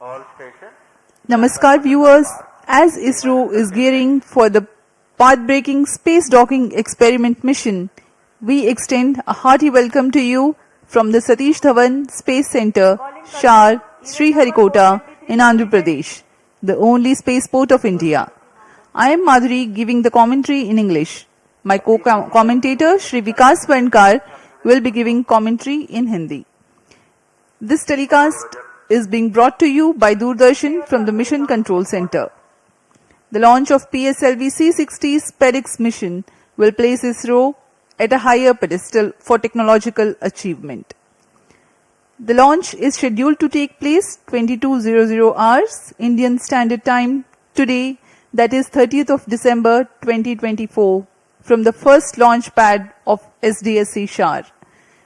All station. Namaskar viewers, as ISRO is gearing for the path-breaking space docking experiment mission, we extend a hearty welcome to you from the Satish Dhawan Space Center, Shar, Sriharikota in Andhra Pradesh, the only spaceport of India. I am Madhuri giving the commentary in English. My co-commentator Shri Vikas Varnkar will be giving commentary in Hindi. This telecast is being brought to you by Doordarshan from the Mission Control Center. The launch of PSLV C60 SpaDeX mission will place ISRO at a higher pedestal for technological achievement. The launch is scheduled to take place 22:00 hours Indian Standard Time today, that is 30th of December 2024, from the first launch pad of SDSC Shar.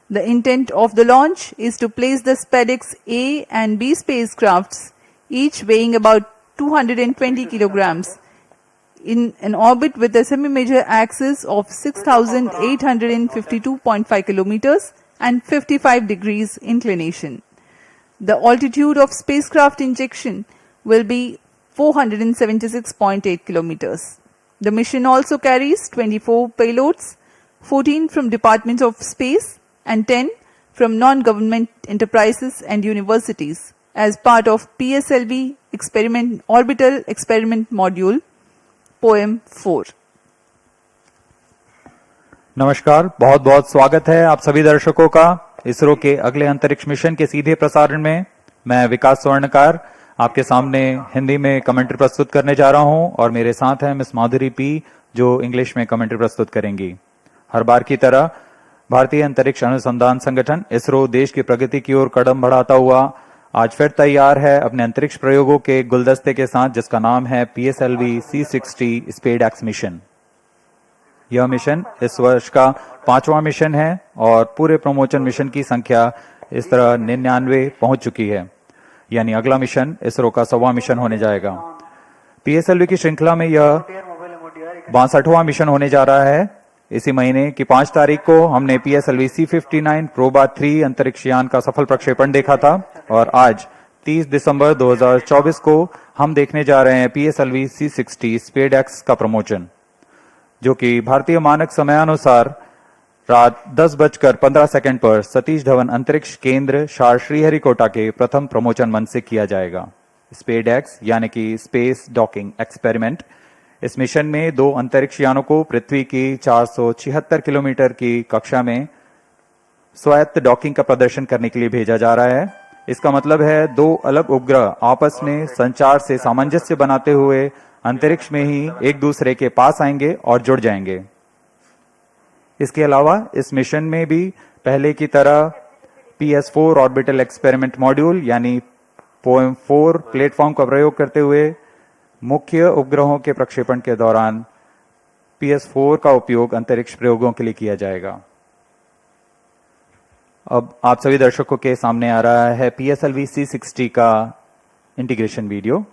The intent of the launch is to place the SpaDeX A and B spacecrafts, each weighing about 220 kilograms, in an orbit with a semi-major axis of 6,852.5 kilometers and 55 degrees inclination. The altitude of spacecraft injection will be 476.8 kilometers. The mission also carries 24 payloads, 14 from Department of Space and 10 from non-government enterprises and universities as part of PSLV Orbital Experiment Module, Poem 4. नमस्कार, बहुत बहुत स्वागत है आप सभी दर्शकों का इसरो के अगले अंतरिक्ष मिशन के सीधे प्रसारण में। मैं विकास स्वर्णकार आपके सामने हिंदी में कमेंट्री प्रस्तुत करने जा रहा हूं और मेरे साथ हैं मिस माधुरी पी जो इंग्लिश में कमेंट्री प्रस्तुत करेंगी। हर बार की तरह भारतीय अंतरिक्ष अनुसंधान संगठन इसरो देश की प्रगति की ओर कदम बढ़ाता हुआ आज फिर तैयार है अपने अंतरिक्ष प्रयोगों के गुलदस्ते के साथ, जिसका नाम है PSLV C60 SpaDeX मिशन। यह मिशन इस वर्ष का 5वां मिशन है और पूरे प्रमोशन मिशन की संख्या इस तरह 99 पहुंच चुकी है, यानी अगला मिशन इसरो का 100वां मिशन होने जाएगा। PSLV की श्रृंखला में यह 62वां मिशन होने जा रहा है। इसी महीने की 5 तारीख को हमने PSLV C59 प्रोबा 3 अंतरिक्ष यान का सफल प्रक्षेपण देखा था और आज 30 दिसंबर 2024 को हम देखने जा रहे हैं PSLV C60 SpaDeX का प्रमोशन, जो कि भारतीय मानक समयानुसार रात 10:15 पर सतीश धवन अंतरिक्ष केंद्र शार श्रीहरिकोटा के प्रथम प्रमोशन मंच से किया जाएगा। SpaDeX यानी कि स्पेस डॉकिंग एक्सपेरिमेंट, इस मिशन में 2 अंतरिक्ष यानों को पृथ्वी की 476 किलोमीटर की कक्षा में स्वायत्त डॉकिंग का प्रदर्शन करने के लिए भेजा जा रहा है। इसका मतलब है 2 अलग उपग्रह आपस में संचार से सामंजस्य बनाते हुए अंतरिक्ष में ही एक दूसरे के पास आएंगे और जुड़ जाएंगे। इसके अलावा इस मिशन में भी पहले की तरह PS4 ऑर्बिटल एक्सपेरिमेंट मॉड्यूल यानी पोएम 4 प्लेटफॉर्म का प्रयोग करते हुए मुख्य उपग्रहों के प्रक्षेपण के दौरान PS4 का उपयोग अंतरिक्ष प्रयोगों के लिए किया जाएगा। अब आप सभी दर्शकों के सामने आ रहा है PSLV C60 का integration video.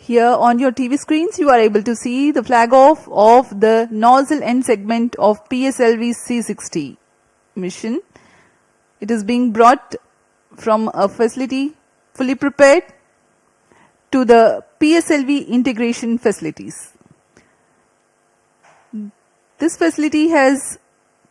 Here on your TV screens, you are able to see the flag off of the nozzle end segment of PSLV C60 mission. It is being brought from a facility fully prepared to the PSLV integration facilities. This facility has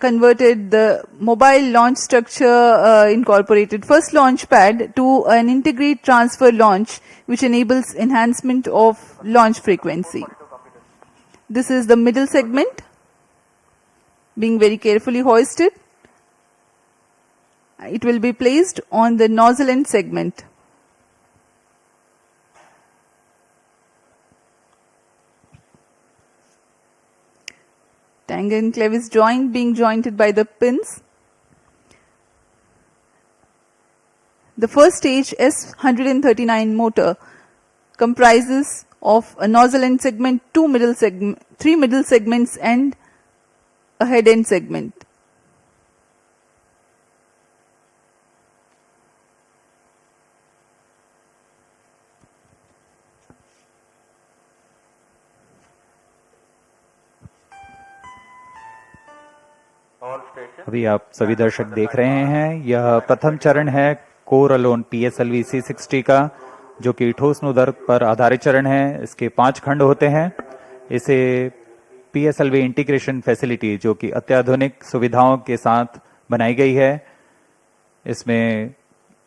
converted the mobile launch structure incorporated first launch pad to an integrate transfer launch, which enables enhancement of launch frequency. This is the middle segment being very carefully hoisted. It will be placed on the nozzle end segment. Tang and clevis joint being jointed by the pins. The first stage S139 motor comprises of a nozzle end segment, 3 middle segments and a head end segment. अभी आप सभी दर्शक देख रहे हैं, यह प्रथम चरण है कोर अलोन PSLV C60 का, जो कि ठोस नोदक पर आधारित चरण है। इसके 5 खंड होते हैं। इसे PSLV इंटीग्रेशन फैसिलिटी, जो कि अत्याधुनिक सुविधाओं के साथ बनाई गई है, इसमें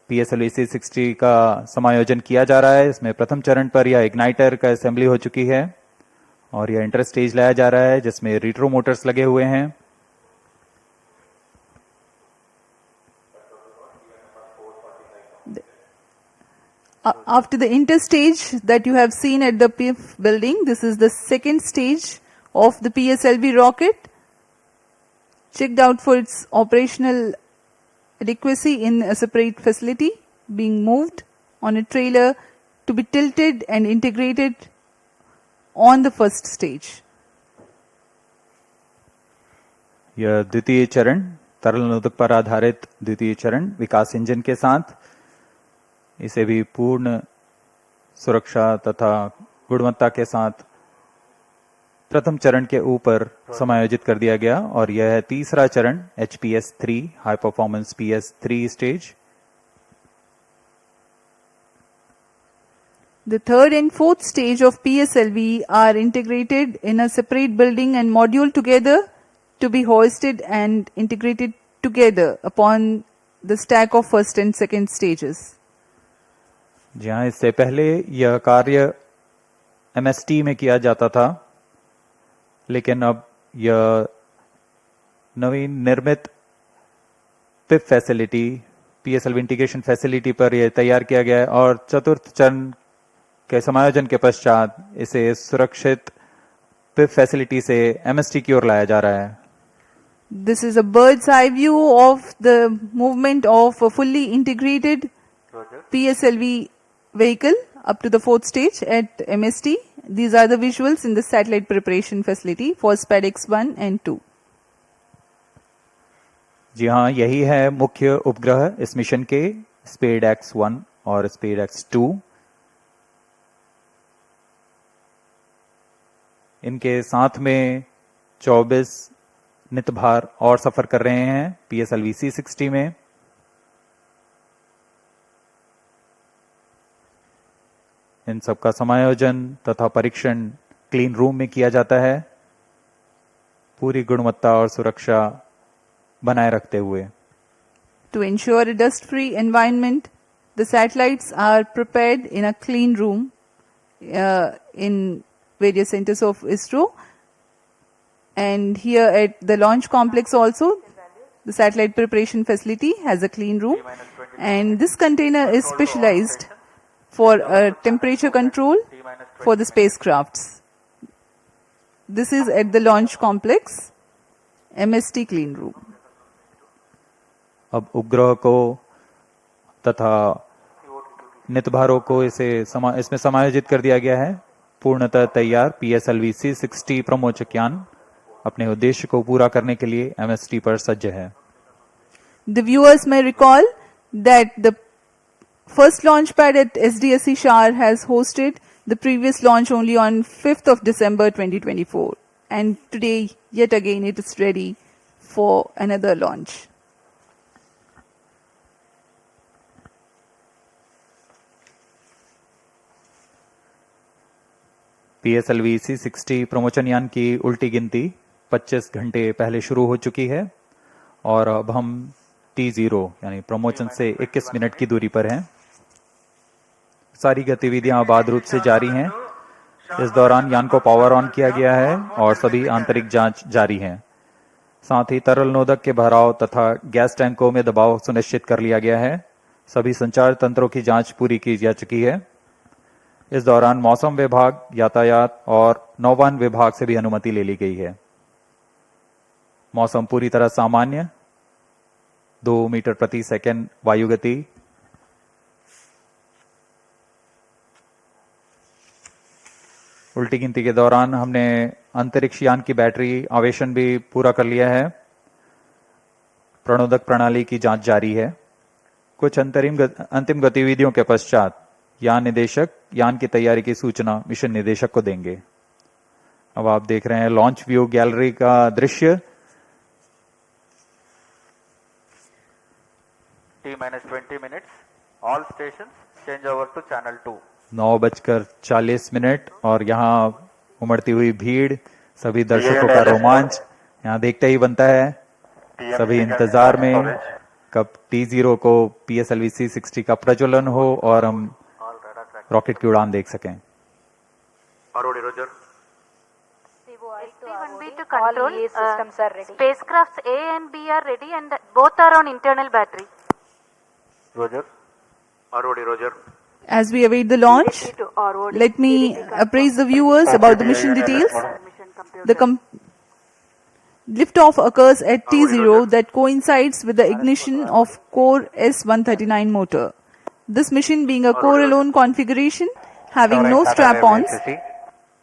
PSLV C60 का समायोजन किया जा रहा है। इसमें प्रथम चरण पर यह इग्नाइटर का असेंबली हो चुकी है और यह इंटर स्टेज लाया जा रहा है, जिसमें रिट्रो मोटर्स लगे हुए हैं। After the interstage that you have seen at the PIF building, this is the second stage of the PSLV rocket, checked out for its operational adequacy in a separate facility, being moved on a trailer to be tilted and integrated on the first stage. यह द्वितीय चरण, तरल नोदक पर आधारित द्वितीय चरण विकास engine के साथ, इसे भी पूर्ण सुरक्षा तथा गुणवत्ता के साथ प्रथम चरण के ऊपर समायोजित कर दिया गया और यह है तीसरा चरण HPS3 high performance PS3 stage. The third and fourth stage of PSLV are integrated in a separate building and module together to be hoisted and integrated together upon the stack of first and second stages. जहां इससे पहले यह कार्य MST में किया जाता था, लेकिन अब यह नवीन निर्मित पिप फैसिलिटी, PSLV इंटीग्रेशन फैसिलिटी पर यह तैयार किया गया है और चतुर्थ चरण के समायोजन के पश्चात इसे सुरक्षित पिप फैसिलिटी से MST की ओर लाया जा रहा है। This is a bird's eye view of the movement of a fully integrated PSLV vehicle up to the fourth stage at MST. These are the visuals in the satellite preparation facility for SpaDeX01 and 2. जी हाँ, यही है मुख्य उपग्रह इस mission के, SpaDeX01 और SpaDeX02। इनके साथ में 24 नितभार और सफर कर रहे हैं PSLV C60 में। इन सबका समायोजन तथा परीक्षण क्लीन रूम में किया जाता है, पूरी गुणवत्ता और सुरक्षा बनाए रखते हुए। To ensure a dust-free environment, the satellites are prepared in a clean room in various centers of ISRO, and here at the launch complex also, the satellite preparation facility has a clean room, and this container is specialized for temperature control for the spacecrafts. This is at the launch complex, MST clean room. अब उपग्रह को तथा नितभारों को इसमें समायोजित कर दिया गया है। पूर्णतः तैयार PSLV C60 प्रमोचक यान अपने उद्देश्य को पूरा करने के लिए MST पर सज्ज है। The viewers may recall that the first launch pad at SDSC Shar has hosted the previous launch only on 5th of December 2024, and today yet again it is ready for another launch. PSLV C60 प्रमोचन यान की उल्टी गिनती 25 घंटे पहले शुरू हो चुकी है और अब हम T0 यानी प्रमोचन से 21 मिनट की दूरी पर हैं। सारी गतिविधियां आबाद रूप से जारी हैं। इस दौरान यान को पावर ऑन किया गया है और सभी आंतरिक जांच जारी है। साथ ही तरल नोदक के भराव तथा गैस टैंकों में दबाव सुनिश्चित कर लिया गया है। सभी संचार तंत्रों की जांच पूरी की जा चुकी है। इस दौरान मौसम विभाग, यातायात और नौवहन विभाग से भी अनुमति ले ली गई है। मौसम पूरी तरह सामान्य, 2 मीटर प्रति सेकंड वायु गति। उल्टी गिनती के दौरान हमने अंतरिक्ष यान की बैटरी आवेशन भी पूरा कर लिया है। प्रणोदक प्रणाली की जांच जारी है। कुछ अंतिम गतिविधियों के पश्चात यान निदेशक यान की तैयारी की सूचना मिशन निदेशक को देंगे। अब आप देख रहे हैं लॉन्च व्यू गैलरी का दृश्य। T-20 minutes. All stations change over to channel 2. 9:40 और यहाँ उमड़ती हुई भीड़, सभी दर्शकों का रोमांच यहाँ देखते ही बनता है। सभी इंतजार में कब T0 को PSLV C60 का प्रज्वलन हो और हम रॉकेट की उड़ान देख सकें। ROD, Roger. SDX01B to control. Systems are ready. Spacecrafts A and B are ready and both are on internal battery. Roger. ROD, Roger. As we await the launch, let me appraise the viewers about the mission details. The liftoff occurs at T0 that coincides with the ignition of core S139 motor. This mission being a core-alone configuration having no strap-ons,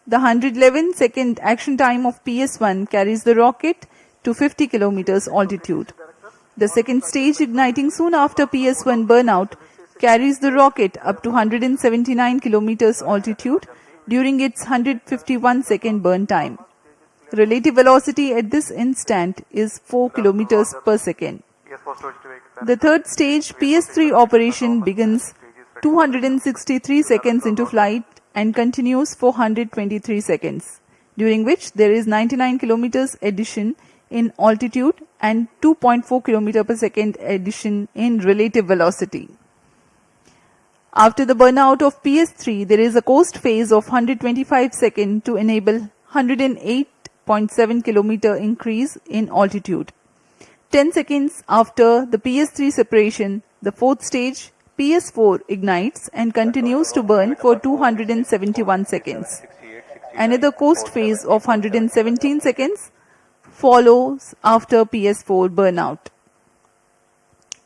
the 111-second action time of PS1 carries the rocket to 50 kilometers altitude. The second stage, igniting soon after PS1 burnout, carries the rocket up to 179 kilometers altitude during its 151-second burn time. Relative velocity at this instant is 4 kilometers per second. The third stage, PS3 operation, begins 263 seconds into flight and continues for 123 seconds, during which there is 99 kilometers addition in altitude and 2.4 km per second addition in relative velocity. After the burnout of PS3, there is a coast phase of 125 seconds to enable 108.7 km increase in altitude. 10 seconds after the PS3 separation, the fourth stage, PS4, ignites and continues to burn for 271 seconds. Another coast phase of 117 seconds follows after PS4 burnout.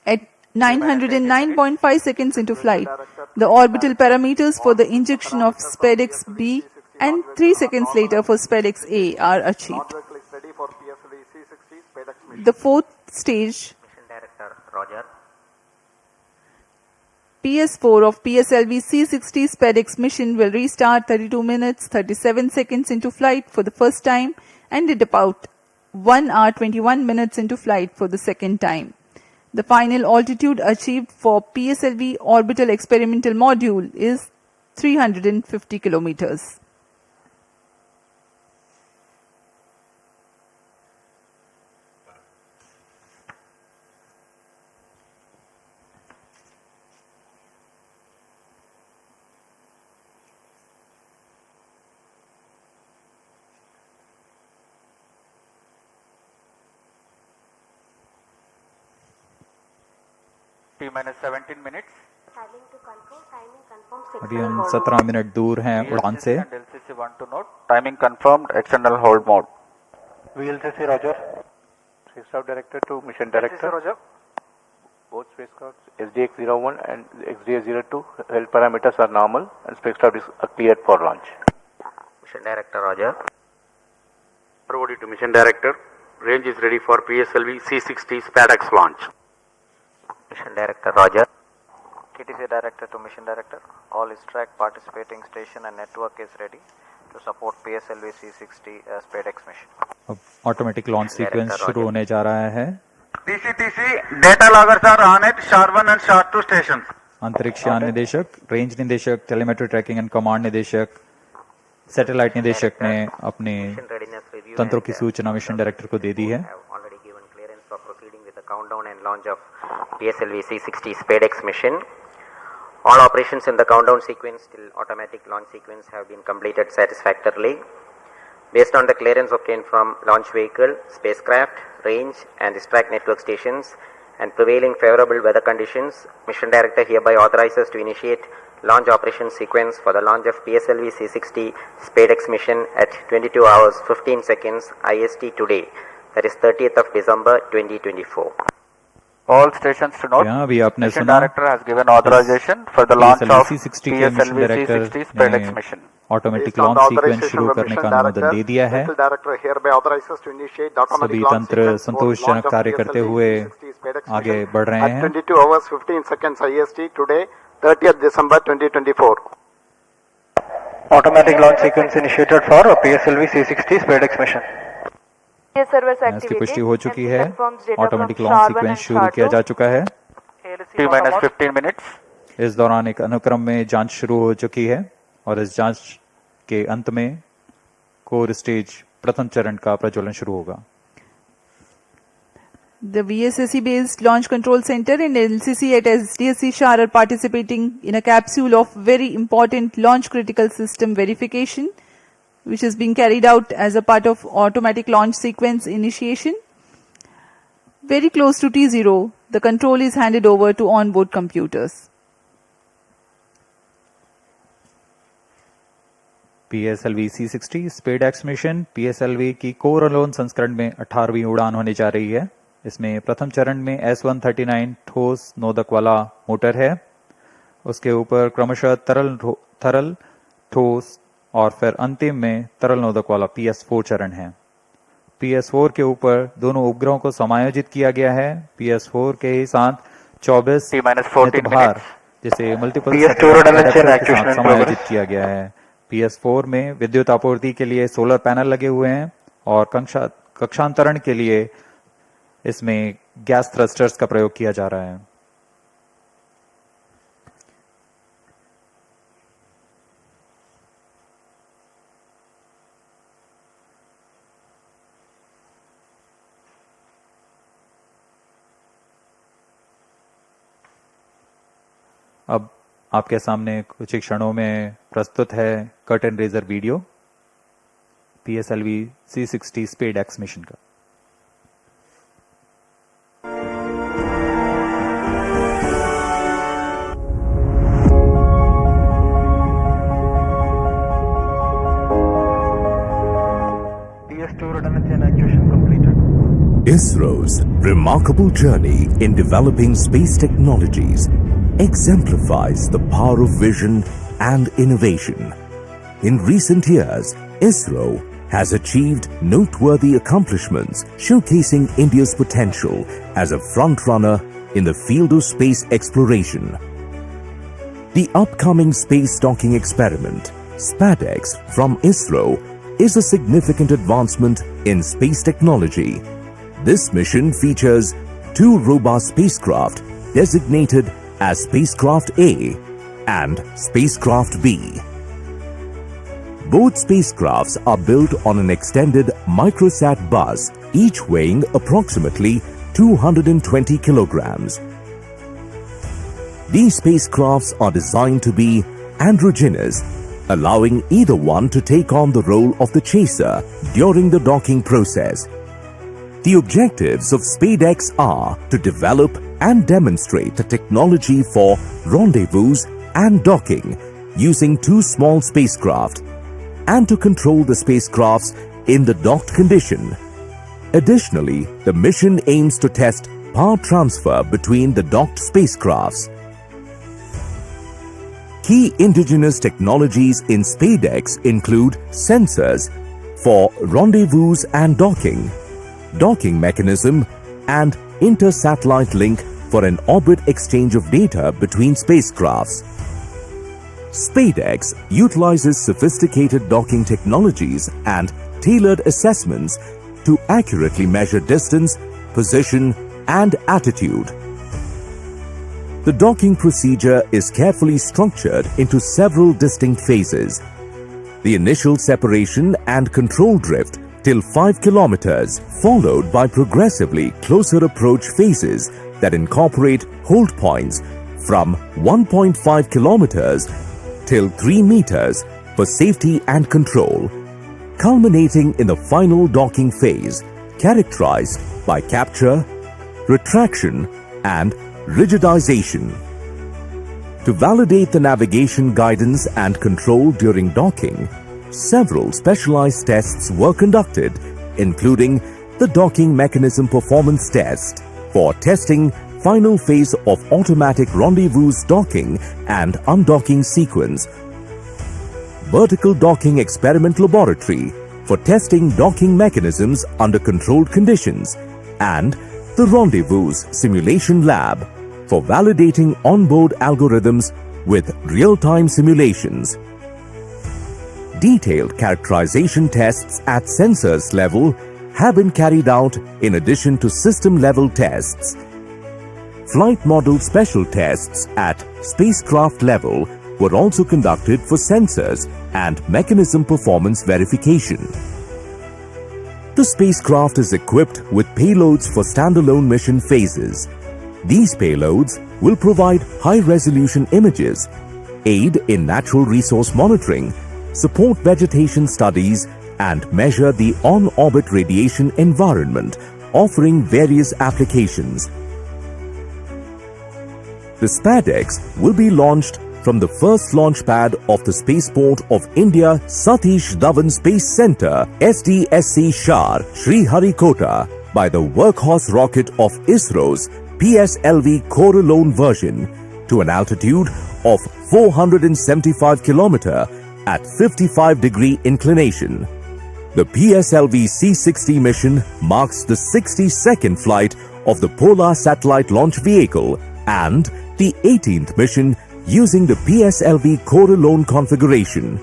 At 909.5 seconds into flight, the orbital parameters for the injection of SpaDeX B and 3 seconds later for SpaDeX A are achieved. The fourth stage, Mission Director, Roger. PS4 of PSLV C60 SpaDeX mission will restart 32 minutes 37 seconds into flight for the first time and at about 1 hour 21 minutes into flight for the second time. The final altitude achieved for PSLV orbital experimental module is 350 kilometers. T-17 minutes. अभी हम 17 minute दूर हैं उड़ान से। And LCC 1 to note. Timing confirmed. External hold mode. VLCC, Roger. Spacecraft Director to Mission Director. Roger. Both spacecrafts SDX01 and SDX02 health parameters are normal and spacecraft is cleared for launch. Mission Director, Roger. ROD to Mission Director. Range is ready for PSLV C60 SpaDeX launch. Mission Director, Roger. TTC Director to Mission Director. All ISTRAC participating station and network is ready to support PSLV C60 SpaDeX mission. अब automatic launch sequence शुरू होने जा रहा है। TCTC data loggers are on at SHAR-1 and SHAR-2 stations. अंतरिक्ष यान निदेशक, range निदेशक, टेलीमेट्री ट्रैकिंग एंड कमांड निदेशक, सैटेलाइट निदेशक ने अपने तंत्रों की सूचना मिशन डायरेक्टर को दे दी है। Countdown and launch of PSLV C60 SpaDeX mission. All operations in the countdown sequence till automatic launch sequence have been completed satisfactorily. Based on the clearance obtained from launch vehicle, spacecraft, range and ISTRAC network stations and prevailing favorable weather conditions, Mission Director hereby authorizes to initiate launch operation sequence for the launch of PSLV C60 SpaDeX mission at 22 hours 15 seconds IST today, that is 30th of December 2024. All stations to note. यहाँ भी आपने Mission सुना Director has given authorization for the launch of C60 के mission PSLV director C60 SpaDeX ने mission. Automatic launch sequence शुरू करने का अनुमोदन दे दिया है। सभी तंत्र संतोषजनक कार्य करते हुए आगे बढ़ रहे हैं। 22 hours 15 seconds IST today, 30th December 2024. Automatic launch sequence initiated for PSLV C60 SpaDeX mission. इसकी पुष्टि हो चुकी है। ऑटोमेटिक लॉन्च सीक्वेंस शुरू किया जा चुका है। T-15 minutes. इस दौरान एक अनुक्रम में जांच शुरू हो चुकी है और इस जांच के अंत में कोर स्टेज प्रथम चरण का प्रज्वलन शुरू होगा. The VSSC based Launch Control Center and LCC at SDSC Shah are participating in a capsule of very important launch critical system verification, which is being carried out as a part of automatic launch sequence initiation. Very close to T0, the control is handed over to onboard computers. PSLV C60 SpaDeX mission PSLV की core alone संस्करण में 18वीं उड़ान होने जा रही है. इसमें प्रथम चरण में S139 ठोस नोदक वाला मोटर है. उसके ऊपर क्रमशः तरल ठोस और फिर अंतिम में तरल नोदक वाला PS4 चरण है. PS4 के ऊपर दोनों उपग्रहों को समायोजित किया गया है. PS4 के ही साथ 24 भार जिसे मल्टीपल समायोजित किया गया है. PS4 में विद्युत आपूर्ति के लिए सोलर पैनल लगे हुए हैं और कक्षांतरण के लिए इसमें गैस थ्रस्टर्स का प्रयोग किया जा रहा है. अब आपके सामने कुछ ही क्षणों में प्रस्तुत है curtain raiser video PSLV C60 SpaDeX mission का. ISRO's remarkable journey in developing space technologies exemplifies the power of vision and innovation. In recent years, ISRO has achieved noteworthy accomplishments showcasing India's potential as a frontrunner in the field of space exploration. The upcoming space docking experiment, SpaDeX from ISRO, is a significant advancement in space technology. This mission features two robust spacecraft designated as Spacecraft A and Spacecraft B. Both spacecrafts are built on an extended microsat bus, each weighing approximately 220 kilograms. These spacecrafts are designed to be androgynous, allowing either one to take on the role of the chaser during the docking process. The objectives of SpaDeX are to develop and demonstrate the technology for rendezvous and docking using two small spacecraft and to control the spacecrafts in the docked condition. Additionally, the mission aims to test power transfer between the docked spacecrafts. Key indigenous technologies in SpaDeX include sensors for rendezvous and docking mechanism, and inter-satellite link for an orbit exchange of data between spacecrafts. SpaDeX utilizes sophisticated docking technologies and tailored assessments to accurately measure distance, position, and attitude. The docking procedure is carefully structured into several distinct phases. The initial separation and control drift till 5 kilometers, followed by progressively closer approach phases that incorporate hold points from 1.5 kilometers till 3 meters for safety and control, culminating in the final docking phase characterized by capture, retraction, and rigidization. To validate the navigation guidance and control during docking, several specialized tests were conducted, including the docking mechanism performance test for testing final phase of automatic rendezvous docking and undocking sequence, vertical docking experiment laboratory for testing docking mechanisms under controlled conditions, and the rendezvous simulation lab for validating onboard algorithms with real-time simulations. Detailed characterization tests at sensors level have been carried out in addition to system level tests. Flight model special tests at spacecraft level were also conducted for sensors and mechanism performance verification. The spacecraft is equipped with payloads for standalone mission phases. These payloads will provide high-resolution images, aid in natural resource monitoring, support vegetation studies, and measure the on-orbit radiation environment, offering various applications. The SpaDeX will be launched from the first launch pad of the Spaceport of India Satish Dhawan Space Centre SDSC-SHAR Sriharikota by the workhorse rocket of ISRO's PSLV Core-Alone version to an altitude of 475 km at 55-degree inclination. The PSLV C60 mission marks the 62nd flight of the Polar Satellite Launch Vehicle and the 18th mission using the PSLV Core-Alone configuration.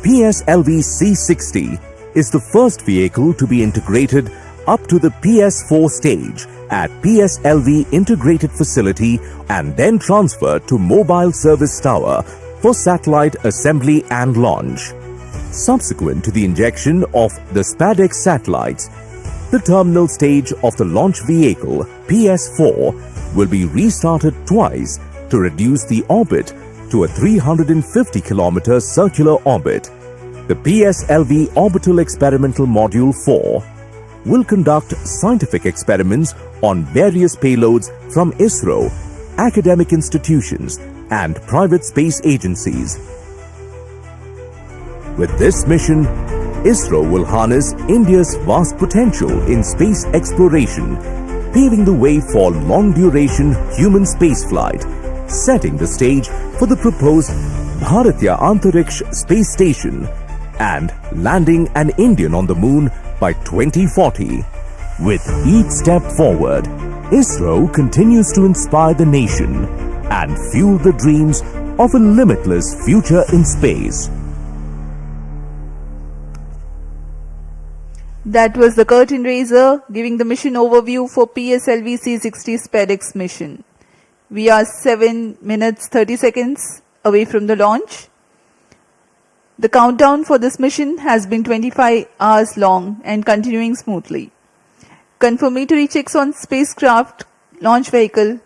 PSLV C60 is the first vehicle to be integrated up to the PS4 stage at PSLV Integrated Facility and then transferred to Mobile Service Tower for satellite assembly and launch. Subsequent to the injection of the SpaDeX satellites, the terminal stage of the launch vehicle, PS4, will be restarted twice to reduce the orbit to a 350 km circular orbit. The PSLV Orbital Experimental Module 4 will conduct scientific experiments on various payloads from ISRO, academic institutions, and private space agencies. With this mission, ISRO will harness India's vast potential in space exploration, paving the way for long-duration human spaceflight, setting the stage for the proposed Bharatiya Antariksh Space Station and landing an Indian on the moon by 2040. With each step forward, ISRO continues to inspire the nation and fuel the dreams of a limitless future in space. That was the curtain raiser giving the mission overview for PSLV C60 SpaDeX mission. We are 7 minutes 30 seconds away from the launch. The countdown for this mission has been 25 hours long and continuing smoothly. Confirmatory checks on spacecraft, launch vehicle,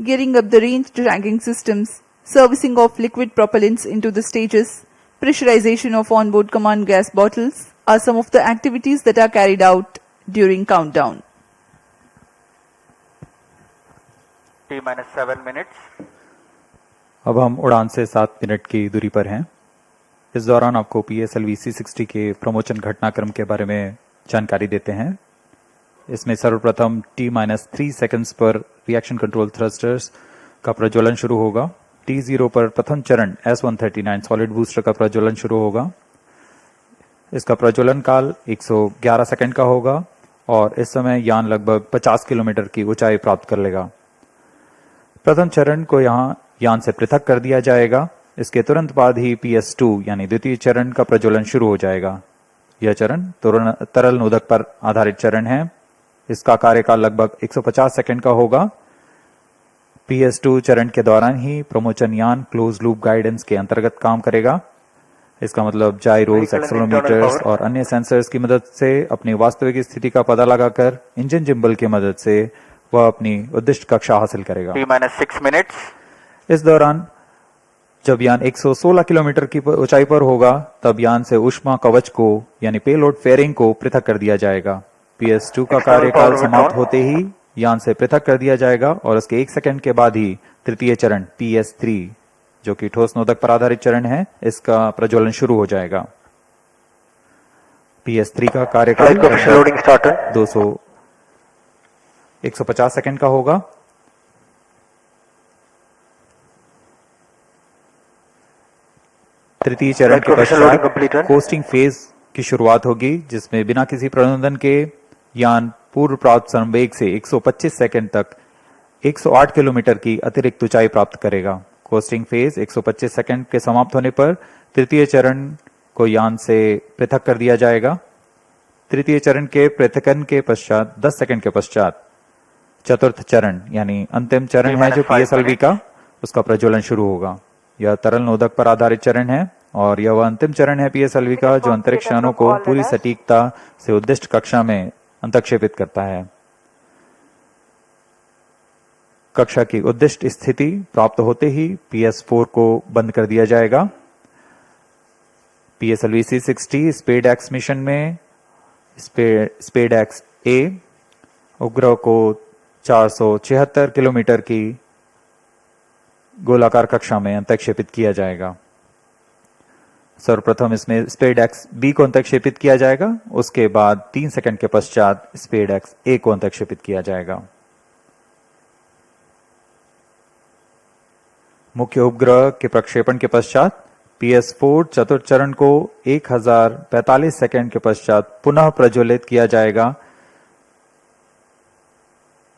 gearing up the range tracking systems, servicing of liquid propellants into the stages, pressurization of onboard command gas bottles are some of the activities that are carried out during countdown. T-minus 7 minutes. अब हम उड़ान से 7 minute की दूरी पर हैं। इस दौरान आपको PSLV C60 के प्रमोशन घटनाक्रम के बारे में जानकारी देते हैं। इसमें सर्वप्रथम T-3 सेकंड्स पर रिएक्शन कंट्रोल थ्रस्टर्स का प्रज्वलन शुरू होगा। T0 पर प्रथम चरण S139 सॉलिड बूस्टर का प्रज्वलन शुरू होगा। इसका प्रज्वलन काल 111 सेकंड का होगा और इस समय यान लगभग 50 किलोमीटर की ऊंचाई प्राप्त कर लेगा। प्रथम चरण को यहां यान से पृथक कर दिया जाएगा। इसके तुरंत बाद ही PS2 यानी द्वितीय चरण का प्रज्वलन शुरू हो जाएगा। यह चरण तरल नोदक पर आधारित चरण है। इसका कार्यकाल लगभग 150 सेकंड का होगा। PS2 चरण के दौरान ही प्रमोशन यान क्लोज लूप गाइडेंस के अंतर्गत काम करेगा। इसका मतलब जाइरोस, एक्सेलेरोमीटर्स और अन्य सेंसर्स की मदद से अपनी वास्तविक स्थिति का पता लगाकर इंजन जिम्बल की मदद से वह अपनी उद्दिष्ट कक्षा हासिल करेगा। T-6 minutes. इस दौरान जब यान 116 किलोमीटर की ऊंचाई पर होगा तब यान से ऊष्मा कवच को यानी पेलोड फेयरिंग को पृथक कर दिया जाएगा। PS2 का कार्यकाल समाप्त होते ही यान से पृथक कर दिया जाएगा और उसके 1 सेकंड के बाद ही तृतीय चरण PS3 जो कि ठोस नोदक पर आधारित चरण है, इसका प्रज्वलन शुरू हो जाएगा। PS3 का कार्यकाल 150 सेकंड का होगा। तृतीय चरण के पश्चात कोस्टिंग फेज की शुरुआत होगी, जिसमें बिना किसी प्रबंधन के यान पूर्व प्राप्त संवेग से 125 सेकंड तक 108 किलोमीटर की अतिरिक्त ऊंचाई प्राप्त करेगा। कोस्टिंग फेज 125 सेकंड के समाप्त होने पर तृतीय चरण को यान से पृथक कर दिया जाएगा। तृतीय चरण के पृथकन के पश्चात 10 सेकंड के पश्चात चतुर्थ चरण यानी अंतिम चरण है जो PSLV का, उसका प्रज्वलन शुरू होगा। यह तरल नोदक पर आधारित चरण है और यह वह अंतिम चरण है PSLV का जो अंतरिक्ष यानों को पूरी सटीकता से उद्दिष्ट कक्षा में अंतक्षेपित करता है। कक्षा की उद्दिष्ट स्थिति प्राप्त होते ही PS4 को बंद कर दिया जाएगा। PSLV C60 SpaDeX मिशन में SpaDeX A उपग्रह को 476 किलोमीटर की गोलाकार कक्षा में अंतक्षेपित किया जाएगा। सर्वप्रथम इसमें SpaDeX B को अंतक्षेपित किया जाएगा, उसके बाद 3 सेकंड के पश्चात SpaDeX A को अंतक्षेपित किया जाएगा। मुख्य उपग्रह के प्रक्षेपण के पश्चात PS4 चतुर्थ चरण को 1045 सेकंड के पश्चात पुनः प्रज्वलित किया जाएगा।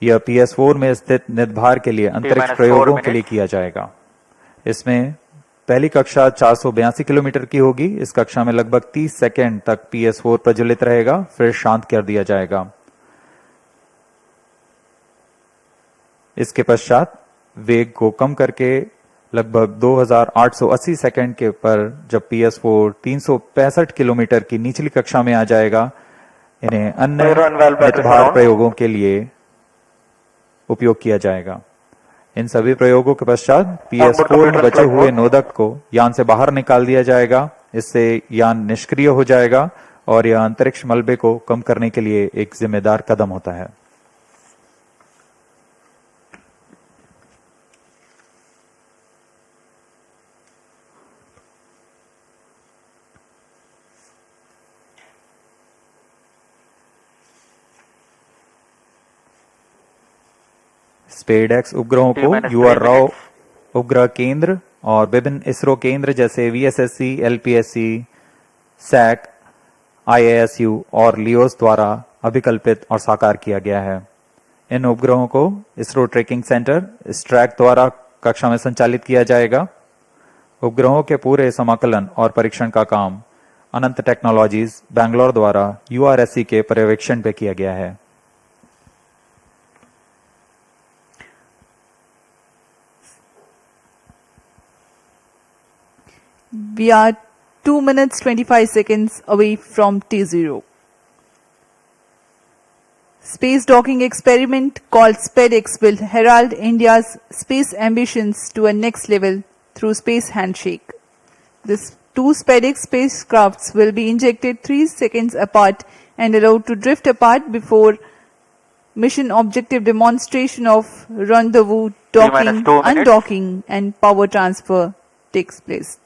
यह PS4 में स्थित निदभार के लिए अंतरिक्ष प्रयोगों के लिए किया जाएगा। इसमें पहली कक्षा 482 किलोमीटर की होगी। इस कक्षा में लगभग 30 सेकंड तक PS4 प्रज्वलित रहेगा, फिर शांत कर दिया जाएगा। इसके पश्चात वेग को कम करके लगभग 2880 सेकंड के पर जब PS4 365 किलोमीटर की निचली कक्षा में आ जाएगा, इन्हें अन्य निदभार प्रयोगों के लिए उपयोग किया जाएगा। इन सभी प्रयोगों के पश्चात PS4 में बचे हुए नोदक को यान से बाहर निकाल दिया जाएगा। इससे यान निष्क्रिय हो जाएगा और यह अंतरिक्ष मलबे को कम करने के लिए एक जिम्मेदार कदम होता है। SpaDeX उपग्रहों को UR उपग्रह केंद्र और विभिन्न इसरो केंद्र जैसे VSSC, LPSC, SAC, IASU और लियोस द्वारा अभिकल्पित और साकार किया गया है। इन उपग्रहों को इसरो ट्रैकिंग सेंटर STRAC द्वारा कक्षा में संचालित किया जाएगा। उपग्रहों के पूरे समाकलन और परीक्षण का काम अनंत टेक्नोलॉजीज बैंगलोर द्वारा URSC के पर्यवेक्षण पे किया गया है। We are 2 minutes 25 seconds away from T0. Space docking experiment called SpaDeX will herald India's space ambitions to a next level through space handshake. These two SpaDeX spacecrafts will be injected 3 seconds apart and allowed to drift apart before mission objective demonstration of rendezvous, docking, undocking and power transfer takes place.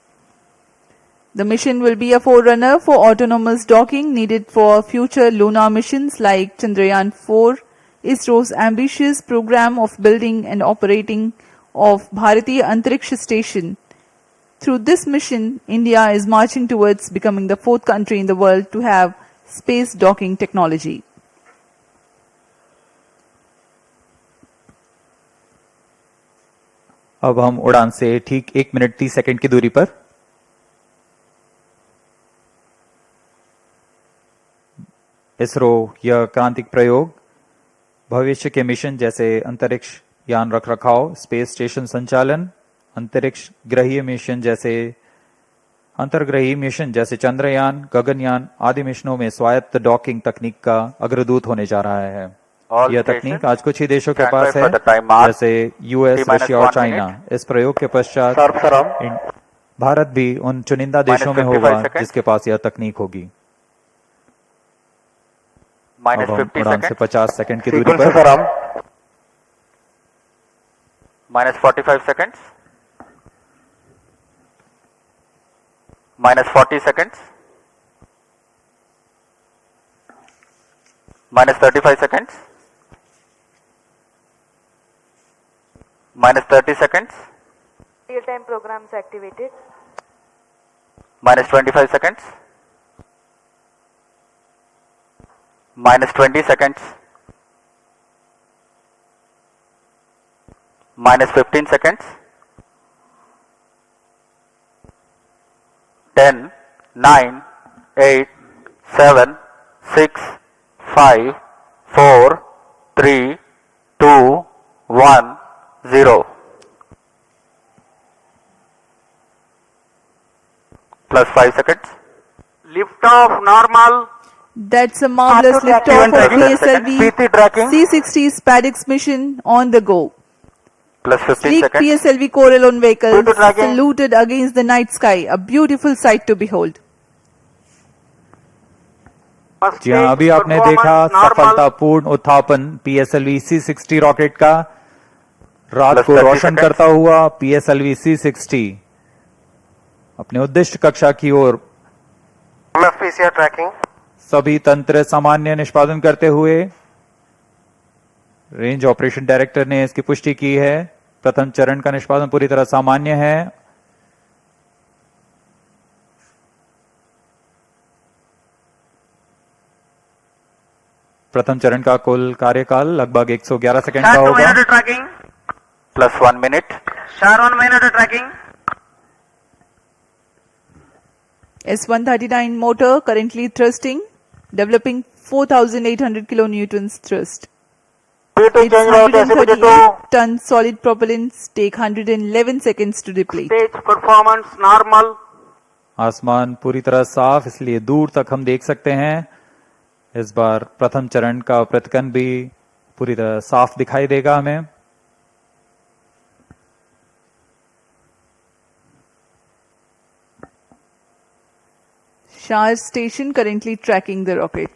The mission will be a forerunner for autonomous docking needed for future lunar missions like Chandrayaan-4, ISRO's ambitious program of building and operating of Bharatiya Antariksh Station. Through this mission, India is marching towards becoming the 4th country in the world to have space docking technology. अब हम उड़ान से ठीक 1 minute 30 second की दूरी पर इसरो यह क्रांतिक प्रयोग भविष्य के मिशन जैसे अंतरिक्ष यान रखरखाव, स्पेस स्टेशन संचालन, अंतरिक्ष ग्रहीय मिशन जैसे अंतर्ग्रही मिशन जैसे चंद्रयान, गगनयान आदि मिशनों में स्वायत्त डॉकिंग तकनीक का अग्रदूत होने जा रहा है। यह तकनीक आज कुछ ही देशों के पास है जैसे US, रशिया और चाइना। इस प्रयोग के पश्चात भारत भी उन चुनिंदा देशों में होगा जिसके पास यह तकनीक होगी। अब हम उड़ान से 50 सेकंड की दूरी पर -45 seconds, -40 seconds, -35 seconds, -30 seconds, Real-time programs activated. -25 seconds, -20 seconds, -15 seconds, 10, 9, 8, 7, 6, 5, 4, 3, 2, 1, 0. Plus 5 seconds. Lift off normal. That's a marvelous Auto liftoff of tracking. PSLV PT tracking. C60 SpaDeX mission on the go. Plus 15 Sleek seconds. PSLV Corellon vehicle PT tracking. saluted against the night sky, a beautiful sight to behold. जी हाँ, अभी आपने देखा सफलतापूर्ण उत्थापन PSLV C60 rocket का। रात Plus को 30 रोशन seconds. करता हुआ PSLV C60 अपने उद्दिष्ट कक्षा की ओर MFPCR tracking. सभी तंत्र सामान्य निष्पादन करते हुए रेंज ऑपरेशन डायरेक्टर ने इसकी पुष्टि की है। प्रथम चरण का निष्पादन पूरी तरह सामान्य है। प्रथम चरण का कुल कार्यकाल लगभग 111 सेकंड का होगा। Tracking. Plus 1 minute. Star 1 minute tracking. S139 motor currently thrusting, developing 4,800 kilonewtons thrust. Its 138-ton solid propellants take 111 seconds to deplete. Stage performance normal. आसमान पूरी तरह साफ, इसलिए दूर तक हम देख सकते हैं। इस बार प्रथम चरण का प्रतिकन भी पूरी तरह साफ दिखाई देगा हमें। Shah station currently tracking the rocket.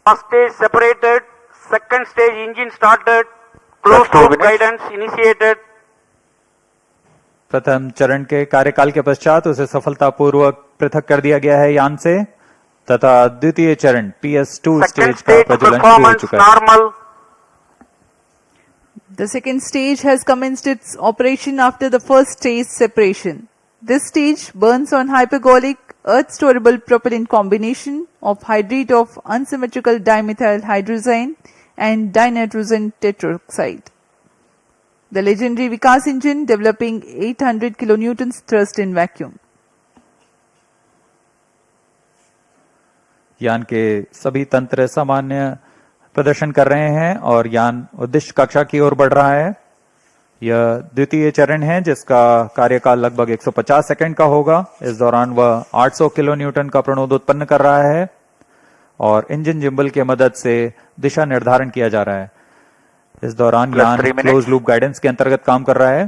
First stage separated. Second stage engine started. Closed Plus 2 loop minutes. guidance initiated. प्रथम चरण के कार्यकाल के पश्चात उसे सफलतापूर्वक पृथक कर दिया गया है यान से, तथा द्वितीय चरण PS2 Second स्टेज का stage प्रज्वलन शुरू हो performance चुका है। normal. The second stage has commenced its operation after the first stage separation. This stage burns on hypergolic earth-storable propellant combination of hydrate of unsymmetrical dimethyl hydrazine and dinitrogen tetroxide. The legendary Vikas engine developing 800 kilonewtons thrust in vacuum. यान के सभी तंत्र सामान्य प्रदर्शन कर रहे हैं और यान उद्दिष्ट कक्षा की ओर बढ़ रहा है। यह द्वितीय चरण है जिसका कार्यकाल लगभग 150 सेकंड का होगा। इस दौरान वह 800 किलो न्यूटन का प्रणोद उत्पन्न कर रहा है और इंजन जिम्बल की मदद से दिशा निर्धारण किया जा रहा है। इस दौरान यान क्लोज लूप गाइडेंस के अंतर्गत काम कर रहा है।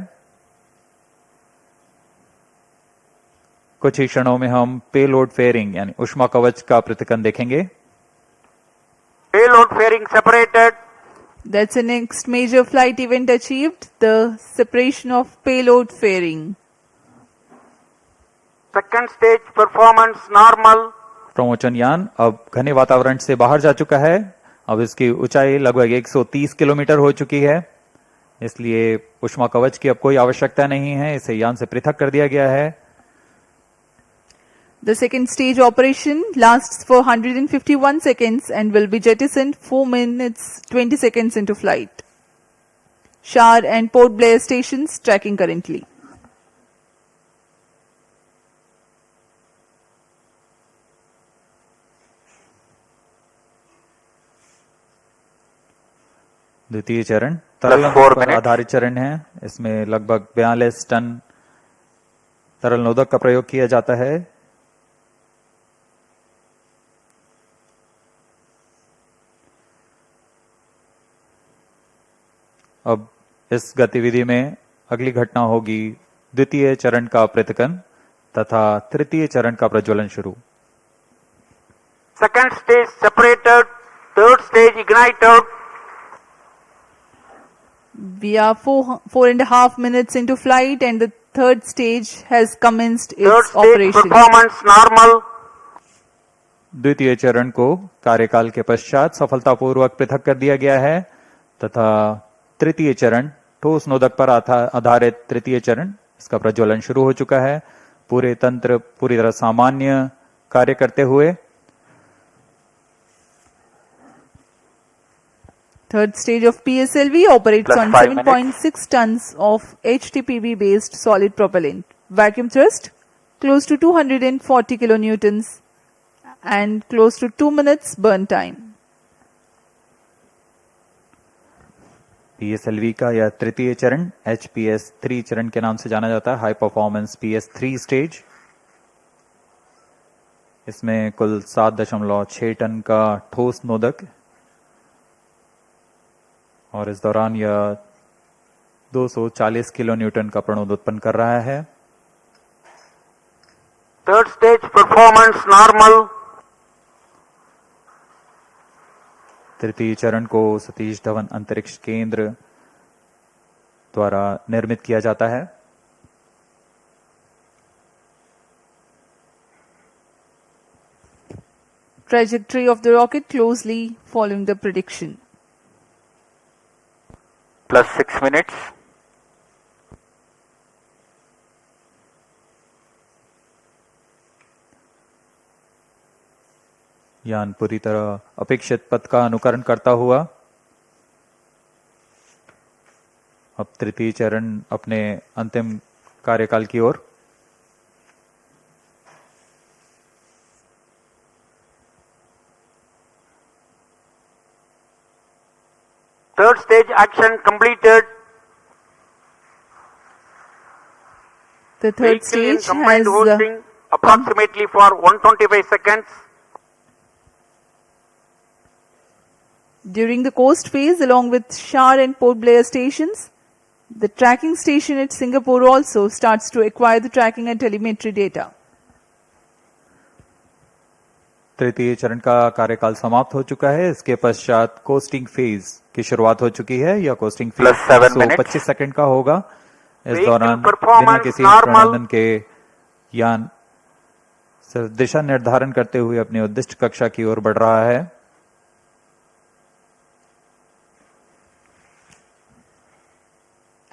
कुछ ही क्षणों में हम पेलोड फेयरिंग यानी ऊष्मा कवच का प्रतिकन देखेंगे। Payload fairing separated. That's the next major flight event achieved, the separation of payload fairing. Second stage performance normal. प्रमोचन यान अब घने वातावरण से बाहर जा चुका है। अब इसकी ऊंचाई लगभग 130 किलोमीटर हो चुकी है, इसलिए ऊष्मा कवच की अब कोई आवश्यकता नहीं है। इसे यान से पृथक कर दिया गया है। The second stage operation lasts for 151 seconds and will be jettisoned 4 minutes 20 seconds into flight. Shar and Port Blair stations tracking currently. द्वितीय चरण तरल पर आधारित चरण है। इसमें लगभग 42 टन तरल नोदक का प्रयोग किया जाता है। अब इस गतिविधि में अगली घटना होगी द्वितीय चरण का प्रतिकन तथा तृतीय चरण का प्रज्वलन शुरू। Second stage separated. Third stage ignited. We are 4.5 minutes into flight and the third stage has commenced Third its stage operation. performance normal. द्वितीय चरण को कार्यकाल के पश्चात सफलतापूर्वक पृथक कर दिया गया है तथा तृतीय चरण ठोस नोदक पर आधारित तृतीय चरण इसका प्रज्वलन शुरू हो चुका है। पूरे तंत्र पूरी तरह सामान्य कार्य करते हुए Third stage of PSLV operates Plus on 5 minutes. 7.6 tons of HTPB based solid propellant. Vacuum thrust close to 240 kilonewtons and close to 2 minutes burn time. PSLV का यह तृतीय चरण HPS 3 चरण के नाम से जाना जाता है, हाई परफॉर्मेंस PS3 स्टेज। इसमें कुल 7.6 टन का ठोस नोदक और इस दौरान यह 240 किलो न्यूटन का प्रणोद उत्पन्न कर रहा है। Third stage performance normal. तृतीय चरण को सतीश धवन अंतरिक्ष केंद्र द्वारा निर्मित किया जाता है। Trajectory of the rocket closely following the prediction. Plus 6 minutes. यान पूरी तरह अपेक्षित पथ का अनुकरण करता हुआ अब तृतीय चरण अपने अंतिम कार्यकाल की ओर। Third stage action completed. The third Vehicle in stage combined has hosting approximately for 125 seconds. during the coast phase along with Shar and Port Blair stations. The tracking station at Singapore also starts to acquire the tracking and telemetry data. तृतीय चरण का कार्यकाल समाप्त हो चुका है। इसके पश्चात कोस्टिंग फेज की शुरुआत हो चुकी है। यह costing phase Plus 7 minutes. 125 second का होगा। इस Vehicle दौरान performance बिना किसी normal. प्रबंधन के यान सिर्फ दिशा निर्धारण करते हुए अपनी उद्दिष्ट कक्षा की ओर बढ़ रहा है।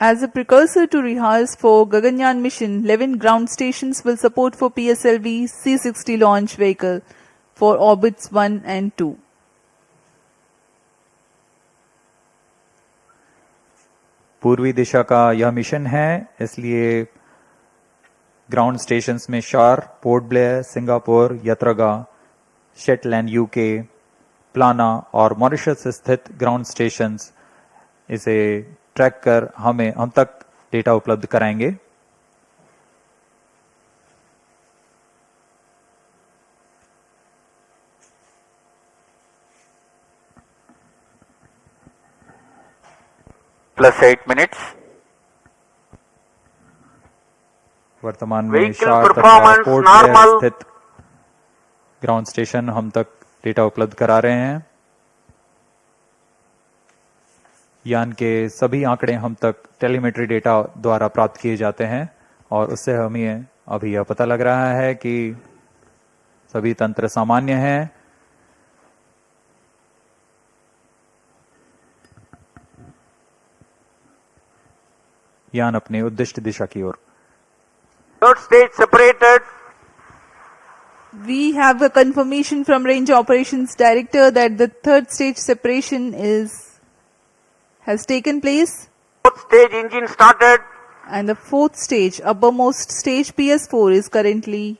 As a precursor to rehearse for Gaganyaan mission, 11 ground stations will support for PSLV C60 launch vehicle for orbits 1 and 2. पूर्वी दिशा का यह मिशन है, इसलिए ग्राउंड स्टेशंस में शार, पोर्ट ब्लेयर, सिंगापुर, यत्रगा, शेटलैंड यूके, प्लाना और मॉरिशस स्थित ग्राउंड स्टेशंस इसे ट्रैक कर हम तक डेटा उपलब्ध कराएंगे। Plus 8 minutes. वर्तमान में Vehicle शार तथा performance पोर्ट ब्लेयर normal. स्थित ग्राउंड स्टेशन हम तक डेटा उपलब्ध करा रहे हैं। यान के सभी आंकड़े हम तक टेलीमेट्री डेटा द्वारा प्राप्त किए जाते हैं और उससे हमें अभी यह पता लग रहा है कि सभी तंत्र सामान्य हैं। यान अपने उद्दिष्ट दिशा की ओर। Third stage separated. We have a confirmation from Range Operations Director that the third stage separation has taken place Fourth stage engine started. and the fourth stage, uppermost stage PS4 is currently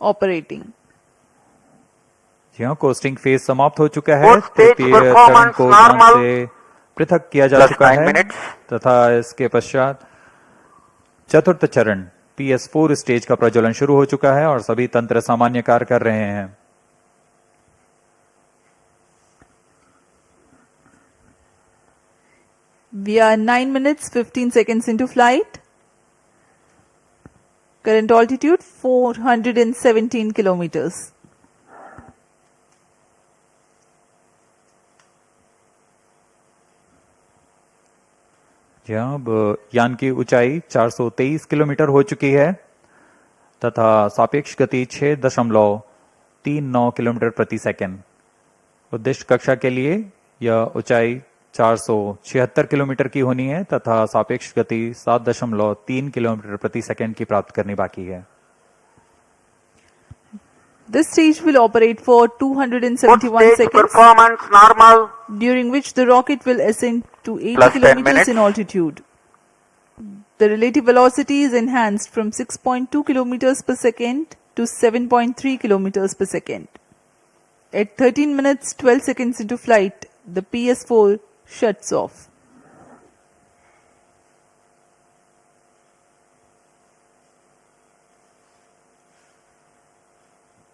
operating. यहाँ costing phase समाप्त हो चुका है। Fourth stage तृतीय चरण performance को यान normal. से पृथक किया जा Plus चुका 9 है minutes. तथा इसके पश्चात चतुर्थ चरण PS4 स्टेज का प्रज्वलन शुरू हो चुका है और सभी तंत्र सामान्य कार्य कर रहे हैं। We are 9 minutes 15 seconds into flight. Current altitude 417 kilometers. अब यान की ऊंचाई 423 किलोमीटर हो चुकी है तथा सापेक्ष गति 6.39 किलोमीटर प्रति सेकंड। उद्दिष्ट कक्षा के लिए यह ऊंचाई 476 किलोमीटर की होनी है तथा सापेक्ष गति 7.3 किलोमीटर प्रति सेकंड की प्राप्त करनी बाकी है। This stage will operate for 271 Stage seconds, performance normal. during which the rocket will ascend to 80 Plus 10 kilometers minutes. in altitude. The relative velocity is enhanced from 6.2 kilometers per second to 7.3 kilometers per second. At 13 minutes 12 seconds into flight, the PS4 shuts off.